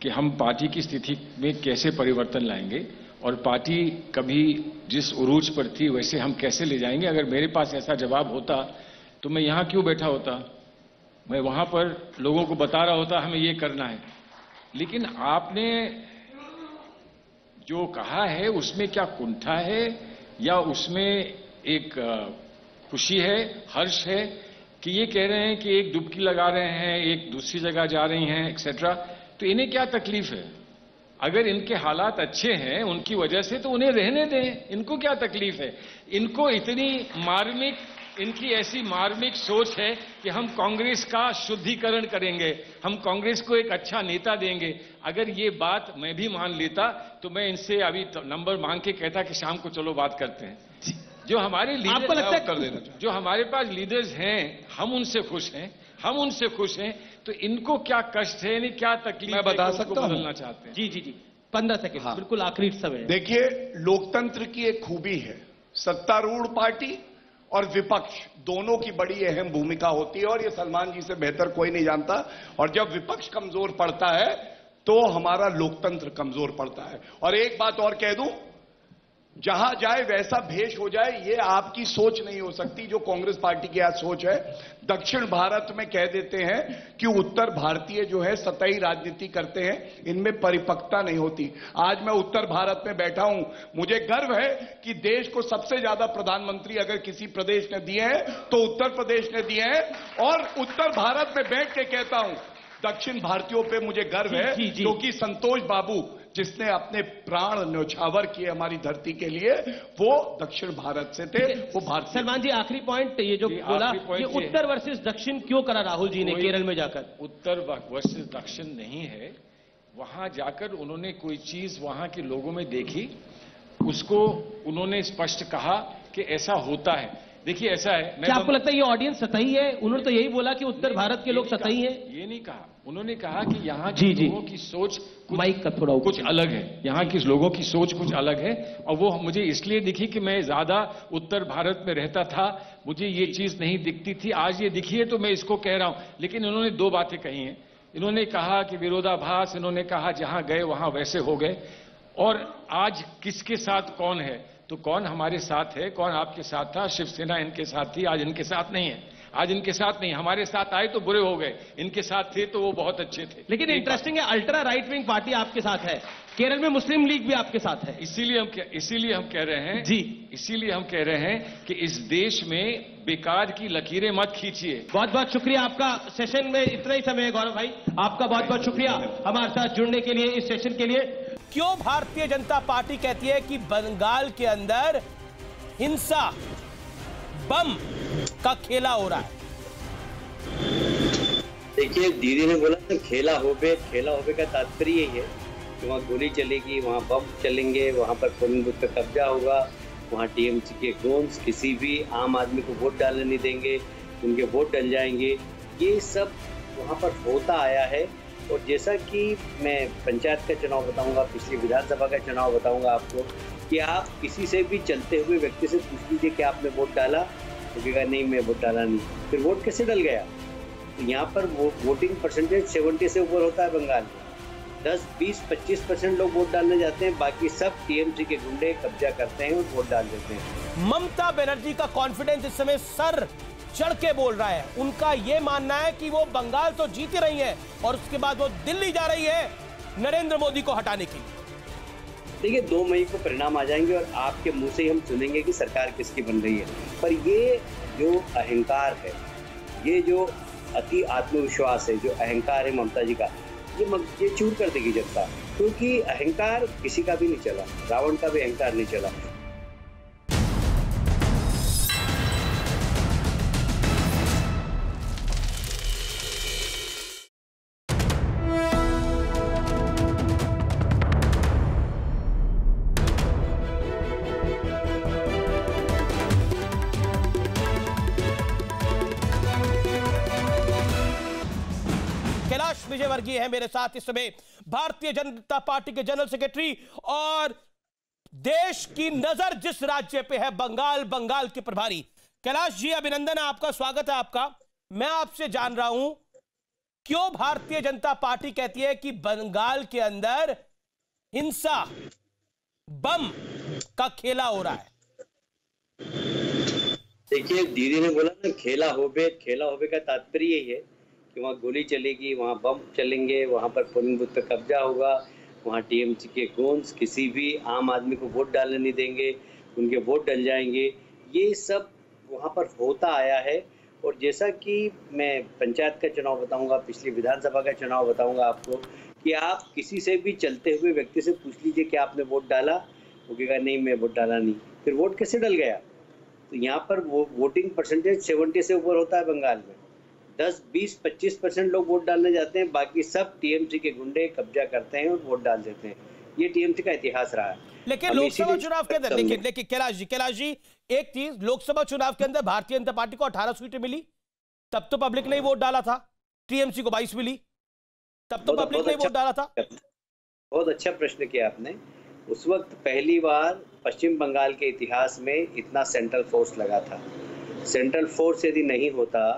कि हम पार्टी की स्थिति में कैसे परिवर्तन लाएंगे और पार्टी कभी जिस उरूज पर थी वैसे हम कैसे ले जाएंगे, अगर मेरे पास ऐसा जवाब होता तो मैं यहां क्यों बैठा होता? मैं वहां पर लोगों को बता रहा होता हमें ये करना है। लेकिन आपने जो कहा है उसमें क्या कुंठा है या उसमें एक खुशी है, हर्ष है कि ये कह रहे हैं कि एक डुबकी लगा रहे हैं, एक दूसरी जगह जा रही हैं, एक्सेट्रा। तो इन्हें क्या तकलीफ है? अगर इनके हालात अच्छे हैं उनकी वजह से तो उन्हें रहने दें, इनको क्या तकलीफ है? इनको इनकी ऐसी मार्मिक सोच है कि हम कांग्रेस का शुद्धिकरण करेंगे, हम कांग्रेस को एक अच्छा नेता देंगे। अगर ये बात मैं भी मान लेता तो मैं इनसे अभी नंबर मांग के कहता कि शाम को चलो बात करते हैं। जो हमारे लीडर, आपको लगता है कर देना चाहिए। जो हमारे पास लीडर्स हैं हम उनसे खुश हैं, तो इनको क्या कष्ट है, यानी क्या तकलीफ मैं बता है, सकता हूं? बदलना चाहते हैं। जी 15 सेकंड, हाँ। बिल्कुल आखिरी समय। देखिए, लोकतंत्र की एक खूबी है, सत्तारूढ़ पार्टी और विपक्ष दोनों की बड़ी अहम भूमिका होती है और ये सलमान जी से बेहतर कोई नहीं जानता। और जब विपक्ष कमजोर पड़ता है तो हमारा लोकतंत्र कमजोर पड़ता है। और एक बात और कह दूं, जहां जाए वैसा भेष हो जाए, ये आपकी सोच नहीं हो सकती जो कांग्रेस पार्टी की आज सोच है। दक्षिण भारत में कह देते हैं कि उत्तर भारतीय जो है सतही राजनीति करते हैं, इनमें परिपक्वता नहीं होती। आज मैं उत्तर भारत में बैठा हूं, मुझे गर्व है कि देश को सबसे ज्यादा प्रधानमंत्री अगर किसी प्रदेश ने दिए हैं तो उत्तर प्रदेश ने दिए हैं। और उत्तर भारत में बैठ के कहता हूं, दक्षिण भारतीयों पे मुझे गर्व है क्योंकि संतोष बाबू जिसने अपने प्राण न्यौछावर किए हमारी धरती के लिए, वो दक्षिण भारत से थे, वो भारत। सलमान जी, आखिरी पॉइंट ये जो बोला, ये उत्तर वर्सेस दक्षिण क्यों करा राहुल जी ने केरल में जाकर? उत्तर वर्सेस दक्षिण नहीं है, वहां जाकर उन्होंने कोई चीज वहां के लोगों में देखी, उसको उन्होंने स्पष्ट कहा कि ऐसा होता है। देखिए, ऐसा है, क्या आपको लगता है ये ऑडियंस सतही है? उन्होंने तो यही बोला कि उत्तर भारत के लोग सतही हैं। ये नहीं कहा, उन्होंने कहा कि यहाँ के लोगों की सोच माइक का थोड़ा कुछ अलग है, यहाँ के लोगों की सोच कुछ अलग है। और वो मुझे इसलिए दिखी कि मैं ज्यादा उत्तर भारत में रहता था, मुझे ये चीज नहीं दिखती थी, आज ये दिखी है तो मैं इसको कह रहा हूं। लेकिन इन्होंने दो बातें कही हैं, इन्होंने कहा कि विरोधाभास, इन्होंने कहा जहां गए वहां वैसे हो गए। और आज किसके साथ कौन है, तो कौन हमारे साथ है, कौन आपके साथ था? शिवसेना इनके साथ थी, आज इनके साथ नहीं है, आज इनके साथ नहीं। हमारे साथ आए तो बुरे हो गए, इनके साथ थे तो वो बहुत अच्छे थे। लेकिन इंटरेस्टिंग है, अल्ट्रा राइट विंग पार्टी आपके साथ है, केरल में मुस्लिम लीग भी आपके साथ है। इसीलिए हम कह रहे हैं इसीलिए हम कह रहे हैं कि इस देश में बेकार की लकीरें मत खींचिए। बहुत बहुत शुक्रिया आपका। सेशन में इतना ही समय है गौरव भाई, आपका बहुत बहुत शुक्रिया हमारे साथ जुड़ने के लिए, इस सेशन के लिए। क्यों भारतीय जनता पार्टी कहती है कि बंगाल के अंदर हिंसा, बम का खेला हो रहा है? देखिए, दीदी ने बोला ना खेला होबे का तात्पर्य यही है कि वहाँ गोली चलेगी, वहाँ बम चलेंगे, वहाँ पर पोलिंग बूथ पे कब्जा होगा, वहाँ टीएमसी के ड्रोन्स किसी भी आम आदमी को वोट डालने नहीं देंगे, उनके वोट डल जाएंगे। ये सब वहाँ पर होता आया है। और जैसा कि मैं पंचायत का चुनाव बताऊंगा, पिछले विधानसभा का चुनाव बताऊंगा आपको, कि आप किसी से भी चलते हुए व्यक्ति से पूछ लीजिए कि आपने वोट डाला, तो कहेगा नहीं मैं वोट डाला नहीं। फिर वोट कैसे डल गया? तो यहाँ पर वोटिंग परसेंटेज 70 से ऊपर होता है बंगाल में। 10, 20, 25% लोग वोट डालने जाते हैं, बाकी सब टीएमसी के गुंडे कब्जा करते हैं और वोट डाल देते हैं। ममता बनर्जी का कॉन्फिडेंस इस समय सर चढ़ के बोल रहा है। उनका यह मानना है कि वो बंगाल तो जीत रही है और उसके बाद वो दिल्ली जा रही है नरेंद्र मोदी को हटाने के लिए। देखिए, 2 मई को परिणाम आ जाएंगे और आपके मुंह से ही हम सुनेंगे कि सरकार किसकी बन रही है। पर ये जो अहंकार है, ये जो अति आत्मविश्वास है, जो अहंकार है ममता जी का, ये चूर कर देगी जनता। क्योंकि अहंकार किसी का भी नहीं चला, रावण का भी अहंकार नहीं चला। विजयवर्गीय हैं मेरे साथ इस समय, भारतीय जनता पार्टी के जनरल सेक्रेटरी, और देश की नजर जिस राज्य पे है बंगाल, बंगाल के प्रभारी। कैलाश जी अभिनंदन, आपका स्वागत है। आपका मैं आपसे जान रहा हूं क्यों भारतीय जनता पार्टी कहती है कि बंगाल के अंदर हिंसा, बम का खेला हो रहा है। देखिए, दीदी ने बोला ना खेला होबे का तात्पर्य यही है कि वहाँ गोली चलेगी, वहाँ बम चलेंगे, वहाँ पर पोलिंग बूथ पे कब्जा होगा, वहाँ टीएमसी के गोंस किसी भी आम आदमी को वोट डालने नहीं देंगे, उनके वोट डल जाएंगे। ये सब वहाँ पर होता आया है। और जैसा कि मैं पंचायत का चुनाव बताऊंगा, पिछली विधानसभा का चुनाव बताऊंगा आपको, कि आप किसी से भी चलते हुए व्यक्ति से पूछ लीजिए कि आपने वोट डाला, वो कहेगा नहीं मैं वोट डाला नहीं। फिर वोट कैसे डल गया? तो यहाँ पर वोटिंग परसेंटेज 70 से ऊपर होता है बंगाल में। 10, 20, 25% लोग वोट डालने जाते हैं, बाकी सब टीएमसी के गुंडे कब्जा करते हैं और वोट डाल देते हैं। ये टीएमसी का इतिहास रहा है। लेकिन लोकसभा चुनाव के अंदर लेकिन कैलाश जी एक चीज, लोकसभा चुनाव के अंदर भारतीय जनता पार्टी को 18 सीटें मिली, तब तो पब्लिक ने वोट डाला था। टीएमसी को 22 मिली, तब तो पब्लिक ने वोट डाला था। बहुत अच्छा प्रश्न किया आपने। उस वक्त पहली बार पश्चिम बंगाल के इतिहास में इतना सेंट्रल फोर्स लगा था। सेंट्रल फोर्स यदि नहीं होता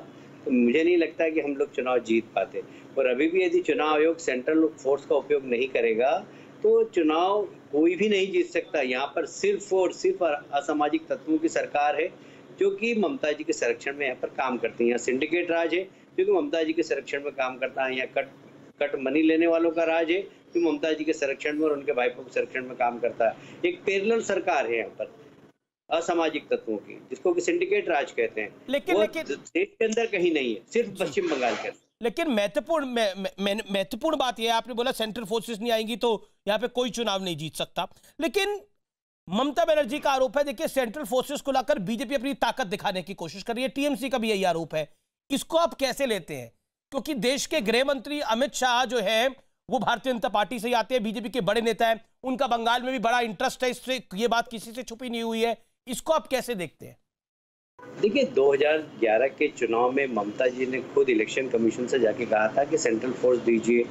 तो मुझे नहीं लगता कि हम लोग चुनाव जीत पाते। और अभी भी यदि चुनाव आयोग सेंट्रल फोर्स का उपयोग नहीं करेगा तो चुनाव कोई भी नहीं जीत सकता। यहाँ पर सिर्फ और सिर्फ असामाजिक तत्वों की सरकार है जो कि ममता जी के संरक्षण में यहाँ पर काम करती है। यहाँ सिंडिकेट राज है जो कि ममता जी के संरक्षण में काम करता है। यहाँ कट मनी लेने वालों का राज है जो ममता जी के संरक्षण में और उनके भाइपों के संरक्षण में काम करता है। एक पैरेलल सरकार है यहाँ पर असामाजिक तत्वों की, जिसको कि सिंडिकेट राज कहते हैं। लेकिन देश के अंदर कहीं नहीं है, सिर्फ पश्चिम बंगाल के अंदर। लेकिन महत्वपूर्ण बात यह है, आपने बोला सेंट्रल फोर्सेस नहीं आएंगी तो यहाँ पे कोई चुनाव नहीं जीत सकता। लेकिन ममता बनर्जी का आरोप है, देखिए सेंट्रल फोर्सेस को लाकर बीजेपी अपनी ताकत दिखाने की कोशिश कर रही है। टीएमसी का भी यही आरोप है। इसको आप कैसे लेते हैं? क्योंकि देश के गृह मंत्री अमित शाह जो है वो भारतीय जनता पार्टी से ही आते हैं, बीजेपी के बड़े नेता हैं, उनका बंगाल में भी बड़ा इंटरेस्ट है, इससे ये बात किसी से छुपी नहीं हुई है। इसको आप कैसे देखते हैं? देखिए, 2011 के चुनाव में ममता जी ने खुद इलेक्शन कमीशन से जाके कहा था कि सेंट्रल फोर्स दीजिए।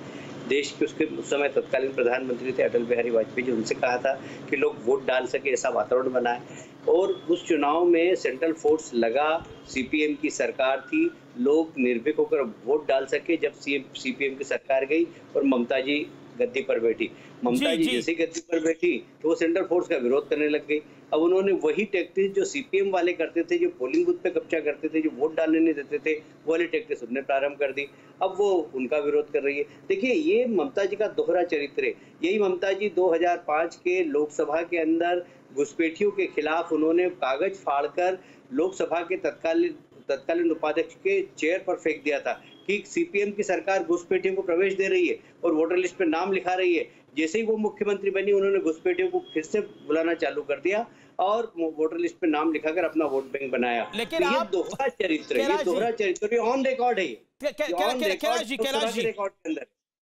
देश के उसके उस समय तत्कालीन प्रधानमंत्री थे अटल बिहारी वाजपेयी जी, उनसे कहा था कि लोग वोट डाल सके, ऐसा वातावरण बनाए। और उस चुनाव में सेंट्रल फोर्स लगा, सीपीएम की सरकार थी, लोग निर्भीक होकर वोट डाल सके। जब सीपीएम की सरकार गई और ममता जी गद्दी पर बैठी, ममता जी जैसे गद्दी पर बैठी तो वो सेंट्रल फोर्स का विरोध करने लग गई। अब उन्होंने वही टैक्टिस जो सीपीएम वाले करते थे, जो पोलिंग बूथ पे कब्जा करते थे, जो वोट डालने नहीं देते थे, वो वाली टैक्टिस उन्होंने प्रारंभ कर दी। अब वो उनका विरोध कर रही है। देखिए, ये ममता जी का दोहरा चरित्र है। यही ममता जी 2005 के लोकसभा के अंदर घुसपैठियों के खिलाफ उन्होंने कागज फाड़कर लोकसभा के तत्कालीन उपाध्यक्ष के चेयर पर फेंक दिया था कि सीपीएम की सरकार घुसपैठियों को प्रवेश दे रही है और वोटर लिस्ट पे नाम लिखा रही है। जैसे ही वो मुख्यमंत्री बनी, उन्होंने घुसपैठियों को फिर से बुलाना चालू कर दिया और वोटर लिस्ट पे नाम लिखाकर अपना वोट बैंक बनाया। लेकिन ये दोहरा चरित्र है, ये दोहरा चरित्र ऑन रिकॉर्ड है।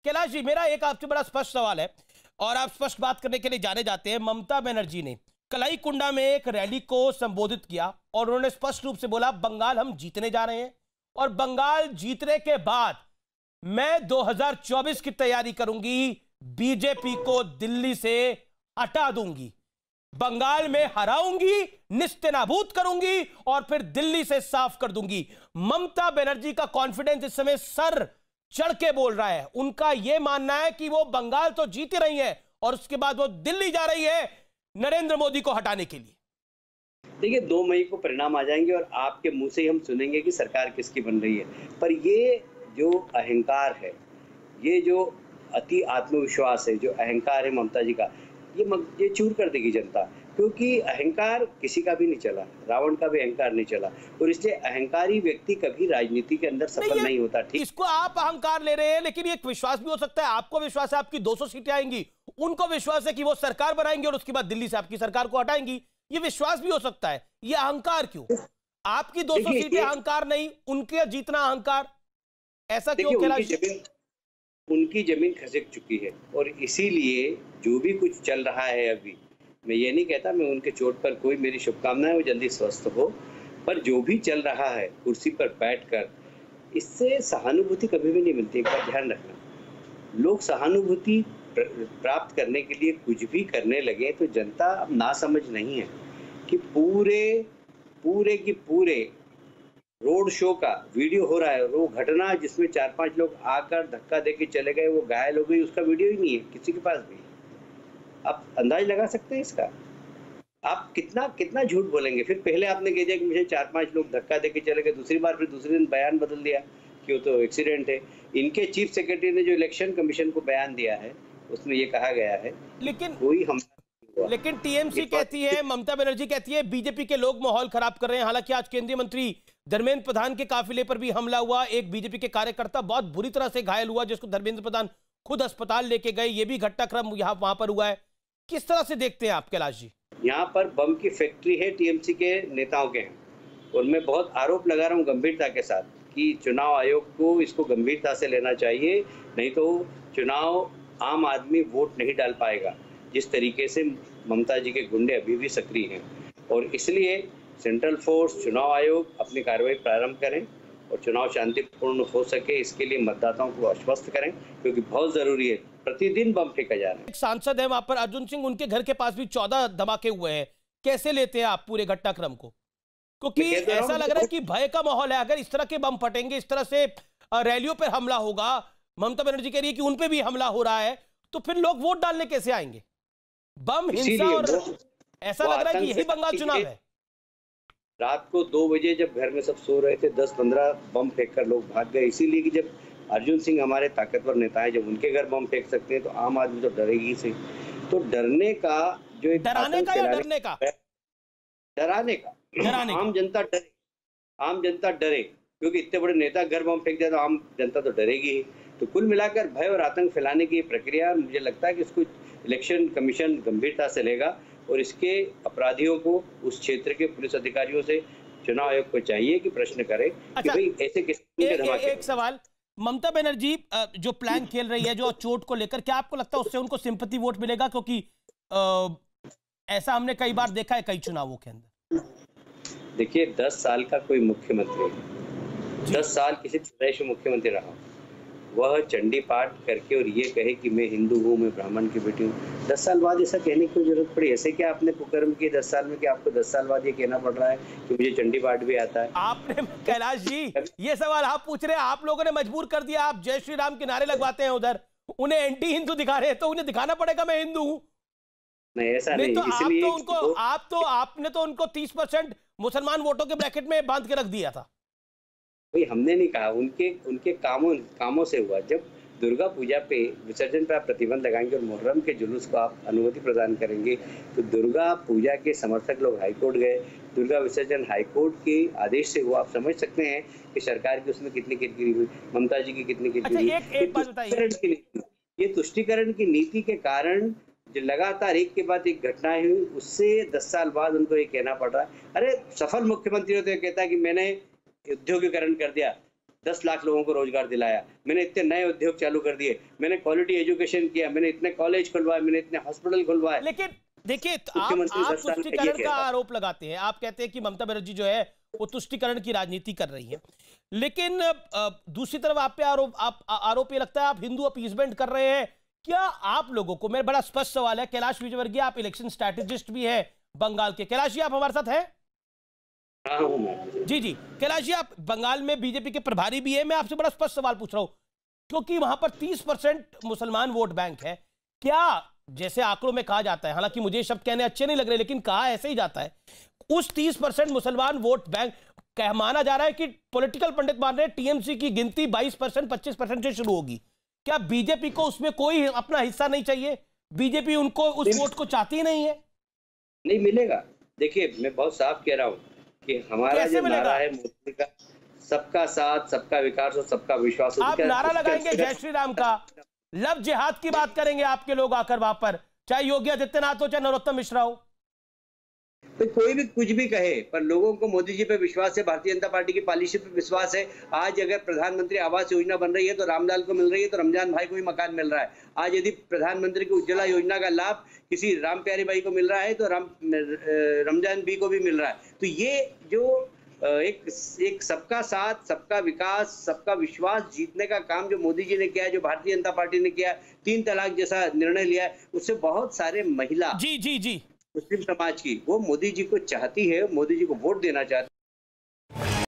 कैलाश जी, मेरा एक आपसे बड़ा स्पष्ट सवाल है और आप स्पष्ट बात करने के लिए जाने जाते हैं। ममता बनर्जी ने कलाईकुंडा में एक रैली को संबोधित किया और उन्होंने स्पष्ट रूप से बोला बंगाल हम जीतने जा रहे हैं और बंगाल जीतने के बाद मैं 2024 की तैयारी करूंगी, बीजेपी को दिल्ली से हटा दूंगी, बंगाल में हराऊंगी, निस्तेनाबूद करूंगी और फिर दिल्ली से साफ कर दूंगी। ममता बनर्जी का कॉन्फिडेंस इस समय सर चढ़ के बोल रहा है। उनका यह मानना है कि वो बंगाल तो जीत रही है और उसके बाद वो दिल्ली जा रही है नरेंद्र मोदी को हटाने के लिए। देखिए, 2 मई को परिणाम आ जाएंगे और आपके मुंह से ही हम सुनेंगे कि सरकार किसकी बन रही है। पर ये जो अहंकार है, ये जो अति आत्मविश्वास है, जो अहंकार है ममता जी का, ये चूर कर देगी जनता। क्योंकि अहंकार किसी का भी नहीं चला, रावण का भी अहंकार नहीं चला और इसलिए अहंकारी व्यक्ति कभी राजनीति के अंदर सफल नहीं होता। ठीक, इसको आप अहंकार ले रहे हैं, लेकिन एक विश्वास भी हो सकता है। आपको विश्वास है आपकी 200 सीटें आएंगी, उनको विश्वास है कि वो सरकार बनाएंगे और उसके बाद दिल्ली से आपकी सरकार को हटाएंगी। ये विश्वास भी हो सकता है। ये अहंकार क्यों? आपकी 200 सीटें अहंकार नहीं, उनके जीतना अहंकार, ऐसा क्यों? उनकी जमीन खिसक चुकी है और इसीलिए जो भी कुछ चल रहा है अभी, मैं ये नहीं कहता मैं उनके चोट पर कोई मेरी शुभकामनाएं, वो जल्दी स्वस्थ हो, पर जो भी चल रहा है कुर्सी पर बैठकर, इससे सहानुभूति कभी भी नहीं मिलती। एक बार ध्यान रखना, लोग सहानुभूति प्राप्त करने के लिए कुछ भी करने लगे तो जनता अब नासमझ नहीं है कि पूरे की पूरे रोड शो का वीडियो हो रहा है। वो घटना जिसमें 4-5 लोग आकर धक्का देके चले गए, वो घायल हो गई, उसका वीडियो ही नहीं है किसी के पास भी। आप अंदाज लगा सकते हैं इसका? आप कितना झूठ बोलेंगे? फिर पहले आपने कह दिया कि मुझे 4-5 लोग धक्का देके चले गए, दूसरी बार फिर दूसरे दिन बयान बदल दिया कि वो तो एक्सीडेंट है। इनके चीफ सेक्रेटरी ने जो इलेक्शन कमीशन को बयान दिया है उसमें ये कहा गया है लेकिन टीएमसी कहती है, ममता बनर्जी कहती है बीजेपी के लोग माहौल खराब कर रहे हैं। हालांकि आज केंद्रीय मंत्री धर्मेंद्र प्रधान के काफिले पर भी हमला हुआ, एक बीजेपी के कार्यकर्ता बहुत बुरी तरह से घायल हुआ जिसको धर्मेंद्र प्रधान खुद अस्पताल लेके गए। ये भी घटनाक्रम यहाँ वहां पर हुआ है। किस तरह से देखते हैं आप कैलाश जी? यहाँ पर बम की फैक्ट्री है टीएमसी के नेताओं के हैं और मैं बहुत आरोप लगा रहा हूँ गंभीरता के साथ कि चुनाव आयोग को इसको गंभीरता से लेना चाहिए, नहीं तो चुनाव आम आदमी वोट नहीं डाल पाएगा जिस तरीके से ममता जी के गुंडे अभी भी सक्रिय हैं। और इसलिए सेंट्रल फोर्स, चुनाव आयोग अपनी कार्रवाई प्रारंभ करें और चुनाव शांतिपूर्ण हो सके इसके लिए मतदाताओं को आश्वस्त करें, क्योंकि बहुत जरूरी है। प्रतिदिन बम फेंका जा रहा है। एक सांसद है वहां पर अर्जुन सिंह, उनके घर के पास भी 14 धमाके हुए हैं। कैसे लेते हैं आप पूरे घटनाक्रम को? क्योंकि ऐसा लग रहा है कि भय का माहौल है। अगर इस तरह के बम फटेंगे, इस तरह से रैलियों पर हमला होगा, ममता बनर्जी कह रही है कि उन पे भी हमला हो रहा है, तो फिर लोग वोट डालने कैसे आएंगे? बम, हिंसा और ऐसा लग रहा है कि यही बंगाल चुनाव है। रात को 2 बजे जब घर में सब सो रहे थे 10-15 बम फेंककर लोग भाग गए। इसीलिए कि जब अर्जुन सिंह हमारे ताकतवर नेता है, जब उनके घर बम फेंक सकते हैं तो आम आदमी तो डरेगी से। तो डरने का जो एक डराने का या डरने का? डराने का। आम जनता डरे क्योंकि इतने बड़े नेता घर बम फेंक दिया तो आम जनता तो डरेगी ही। तो कुल मिलाकर भय और आतंक फैलाने की प्रक्रिया, मुझे लगता है कि इसको इलेक्शन कमीशन गंभीरता से लेगा और इसके अपराधियों को उस क्षेत्र के पुलिस अधिकारियों से चुनाव आयोग को चाहिए कि प्रश्न करे कि भाई ऐसे किसके धमाके। एक सवाल, ममता बनर्जी जो प्लान खेल रही है जो चोट को लेकर, क्या आपको लगता है उससे उनको सिंपैथी वोट मिलेगा? क्योंकि ऐसा हमने कई बार देखा है कई चुनावों के अंदर। देखिए 10 साल का कोई मुख्यमंत्री, 10 साल किसी प्रदेश में मुख्यमंत्री रहा, वह चंडी पाठ करके और ये कहे कि मैं हिंदू हूँ, मैं ब्राह्मण की बेटी हूँ, 10 साल बाद ऐसा कहने की जरूरत पड़ी? ऐसे क्या आपने कुकर्म किए 10 साल में कि आपको 10 साल बाद ये कहना पड़ रहा है कि मुझे चंडी पाठ भी आता है? आपने, कैलाश जी ये सवाल आप पूछ रहे हैं, आप लोगों ने मजबूर कर दिया। आप जय श्री राम के नारे लगवाते हैं उधर, उन्हें एंटी हिंदू दिखा रहे हैं, तो उन्हें दिखाना पड़ेगा मैं हिंदू हूँ। नहीं ऐसा नहीं, तो इसलिए आपने तो उनको 30% मुसलमान वोटों के ब्रैकेट में बांध के रख दिया था। भाई हमने नहीं कहा, उनके कामों से हुआ। जब दुर्गा पूजा पे विसर्जन पर आप प्रतिबंध लगाएंगे और मुहर्रम के जुलूस को आप अनुमति प्रदान करेंगे, तो दुर्गा पूजा के समर्थक लोग हाईकोर्ट गए, दुर्गा विसर्जन हाईकोर्ट के आदेश से हुआ। आप समझ सकते हैं कि सरकार की उसमें कितनी किरकिरी हुई, ममता जी की कितनी किरकिरी। ये तुष्टीकरण की नीति के कारण जो लगातार एक के बाद एक घटनाएं हुई, उससे 10 साल बाद उनको ये कहना पड़ रहा है। अरे सफल मुख्यमंत्री होते कहता है कि मैंने उद्योगीकरण कर दिया, 10 लाख लोगों को रोजगार दिलाया, मैंने इतने नए उद्योग चालू कर दिए, मैंने क्वालिटी एजुकेशन किया, मैंने इतने कॉलेज खुलवाए, मैंने इतने हॉस्पिटल खुलवाए। लेकिन देखिए आप तुष्टीकरण का आरोप लगाते हैं, आप कहते हैं कि ममता बनर्जी जो है वो तुष्टीकरण की राजनीति कर रही है, लेकिन दूसरी तरफ आप पे आरोप ये लगता है आप हिंदू अपीसमेंट कर रहे हैं। क्या आप लोगों को, मेरा बड़ा स्पष्ट सवाल है, कैलाश विजयवर्गीय आप इलेक्शन स्ट्रैटेजिस्ट भी है बंगाल के। कैलाश जी आप हमारे साथ हैं? जी कैलाश जी आप बंगाल में बीजेपी के प्रभारी भी है। मैं आपसे बड़ा स्पष्ट सवाल पूछ रहा हूं क्योंकि वहां पर 30% मुसलमान वोट बैंक है। क्या जैसे आंकड़ों में कहा जाता है, हालांकि मुझे शब्द कहने अच्छे नहीं लग रहे, लेकिन कहा ऐसे ही जाता है, उस 30% मुसलमान वोट बैंक माना जा रहा है कि पॉलिटिकल पंडित मान रहे हैं टीएमसी की गिनती 22%, 25% से शुरू होगी। क्या बीजेपी को उसमें कोई अपना हिस्सा नहीं चाहिए? बीजेपी उनको उस वोट को चाहती नहीं है? नहीं मिलेगा। देखिए मैं बहुत साफ कह रहा हूं कि हमारा जो नारा है मोदी का, सबका साथ, सबका विकास और सबका विश्वास। आप नारा लगाएंगे जय श्री राम का, लव जिहाद की बात करेंगे आपके लोग आकर वहां पर, चाहे योगी आदित्यनाथ हो चाहे नरोत्तम मिश्रा हो। तो कोई भी कुछ भी कहे, पर लोगों को मोदी जी पे विश्वास है, भारतीय जनता पार्टी की पॉलिसी पे विश्वास है। आज अगर प्रधानमंत्री आवास योजना बन रही है तो रामलाल को मिल रही है, तो रमजान भाई को भी मकान मिल रहा है। आज यदि प्रधानमंत्री की उज्ज्वला योजना का लाभ किसी राम प्यारी भाई को मिल रहा है तो रमजान बी को भी मिल रहा है। तो ये जो एक सबका साथ, सबका विकास, सबका विश्वास जीतने का काम जो मोदी जी ने किया है, जो भारतीय जनता पार्टी ने किया, 3 तलाक जैसा निर्णय लिया है, उससे बहुत सारे महिला जी जी जी मुस्लिम समाज की वो मोदी जी को चाहती है, मोदी जी को वोट देना चाहती है।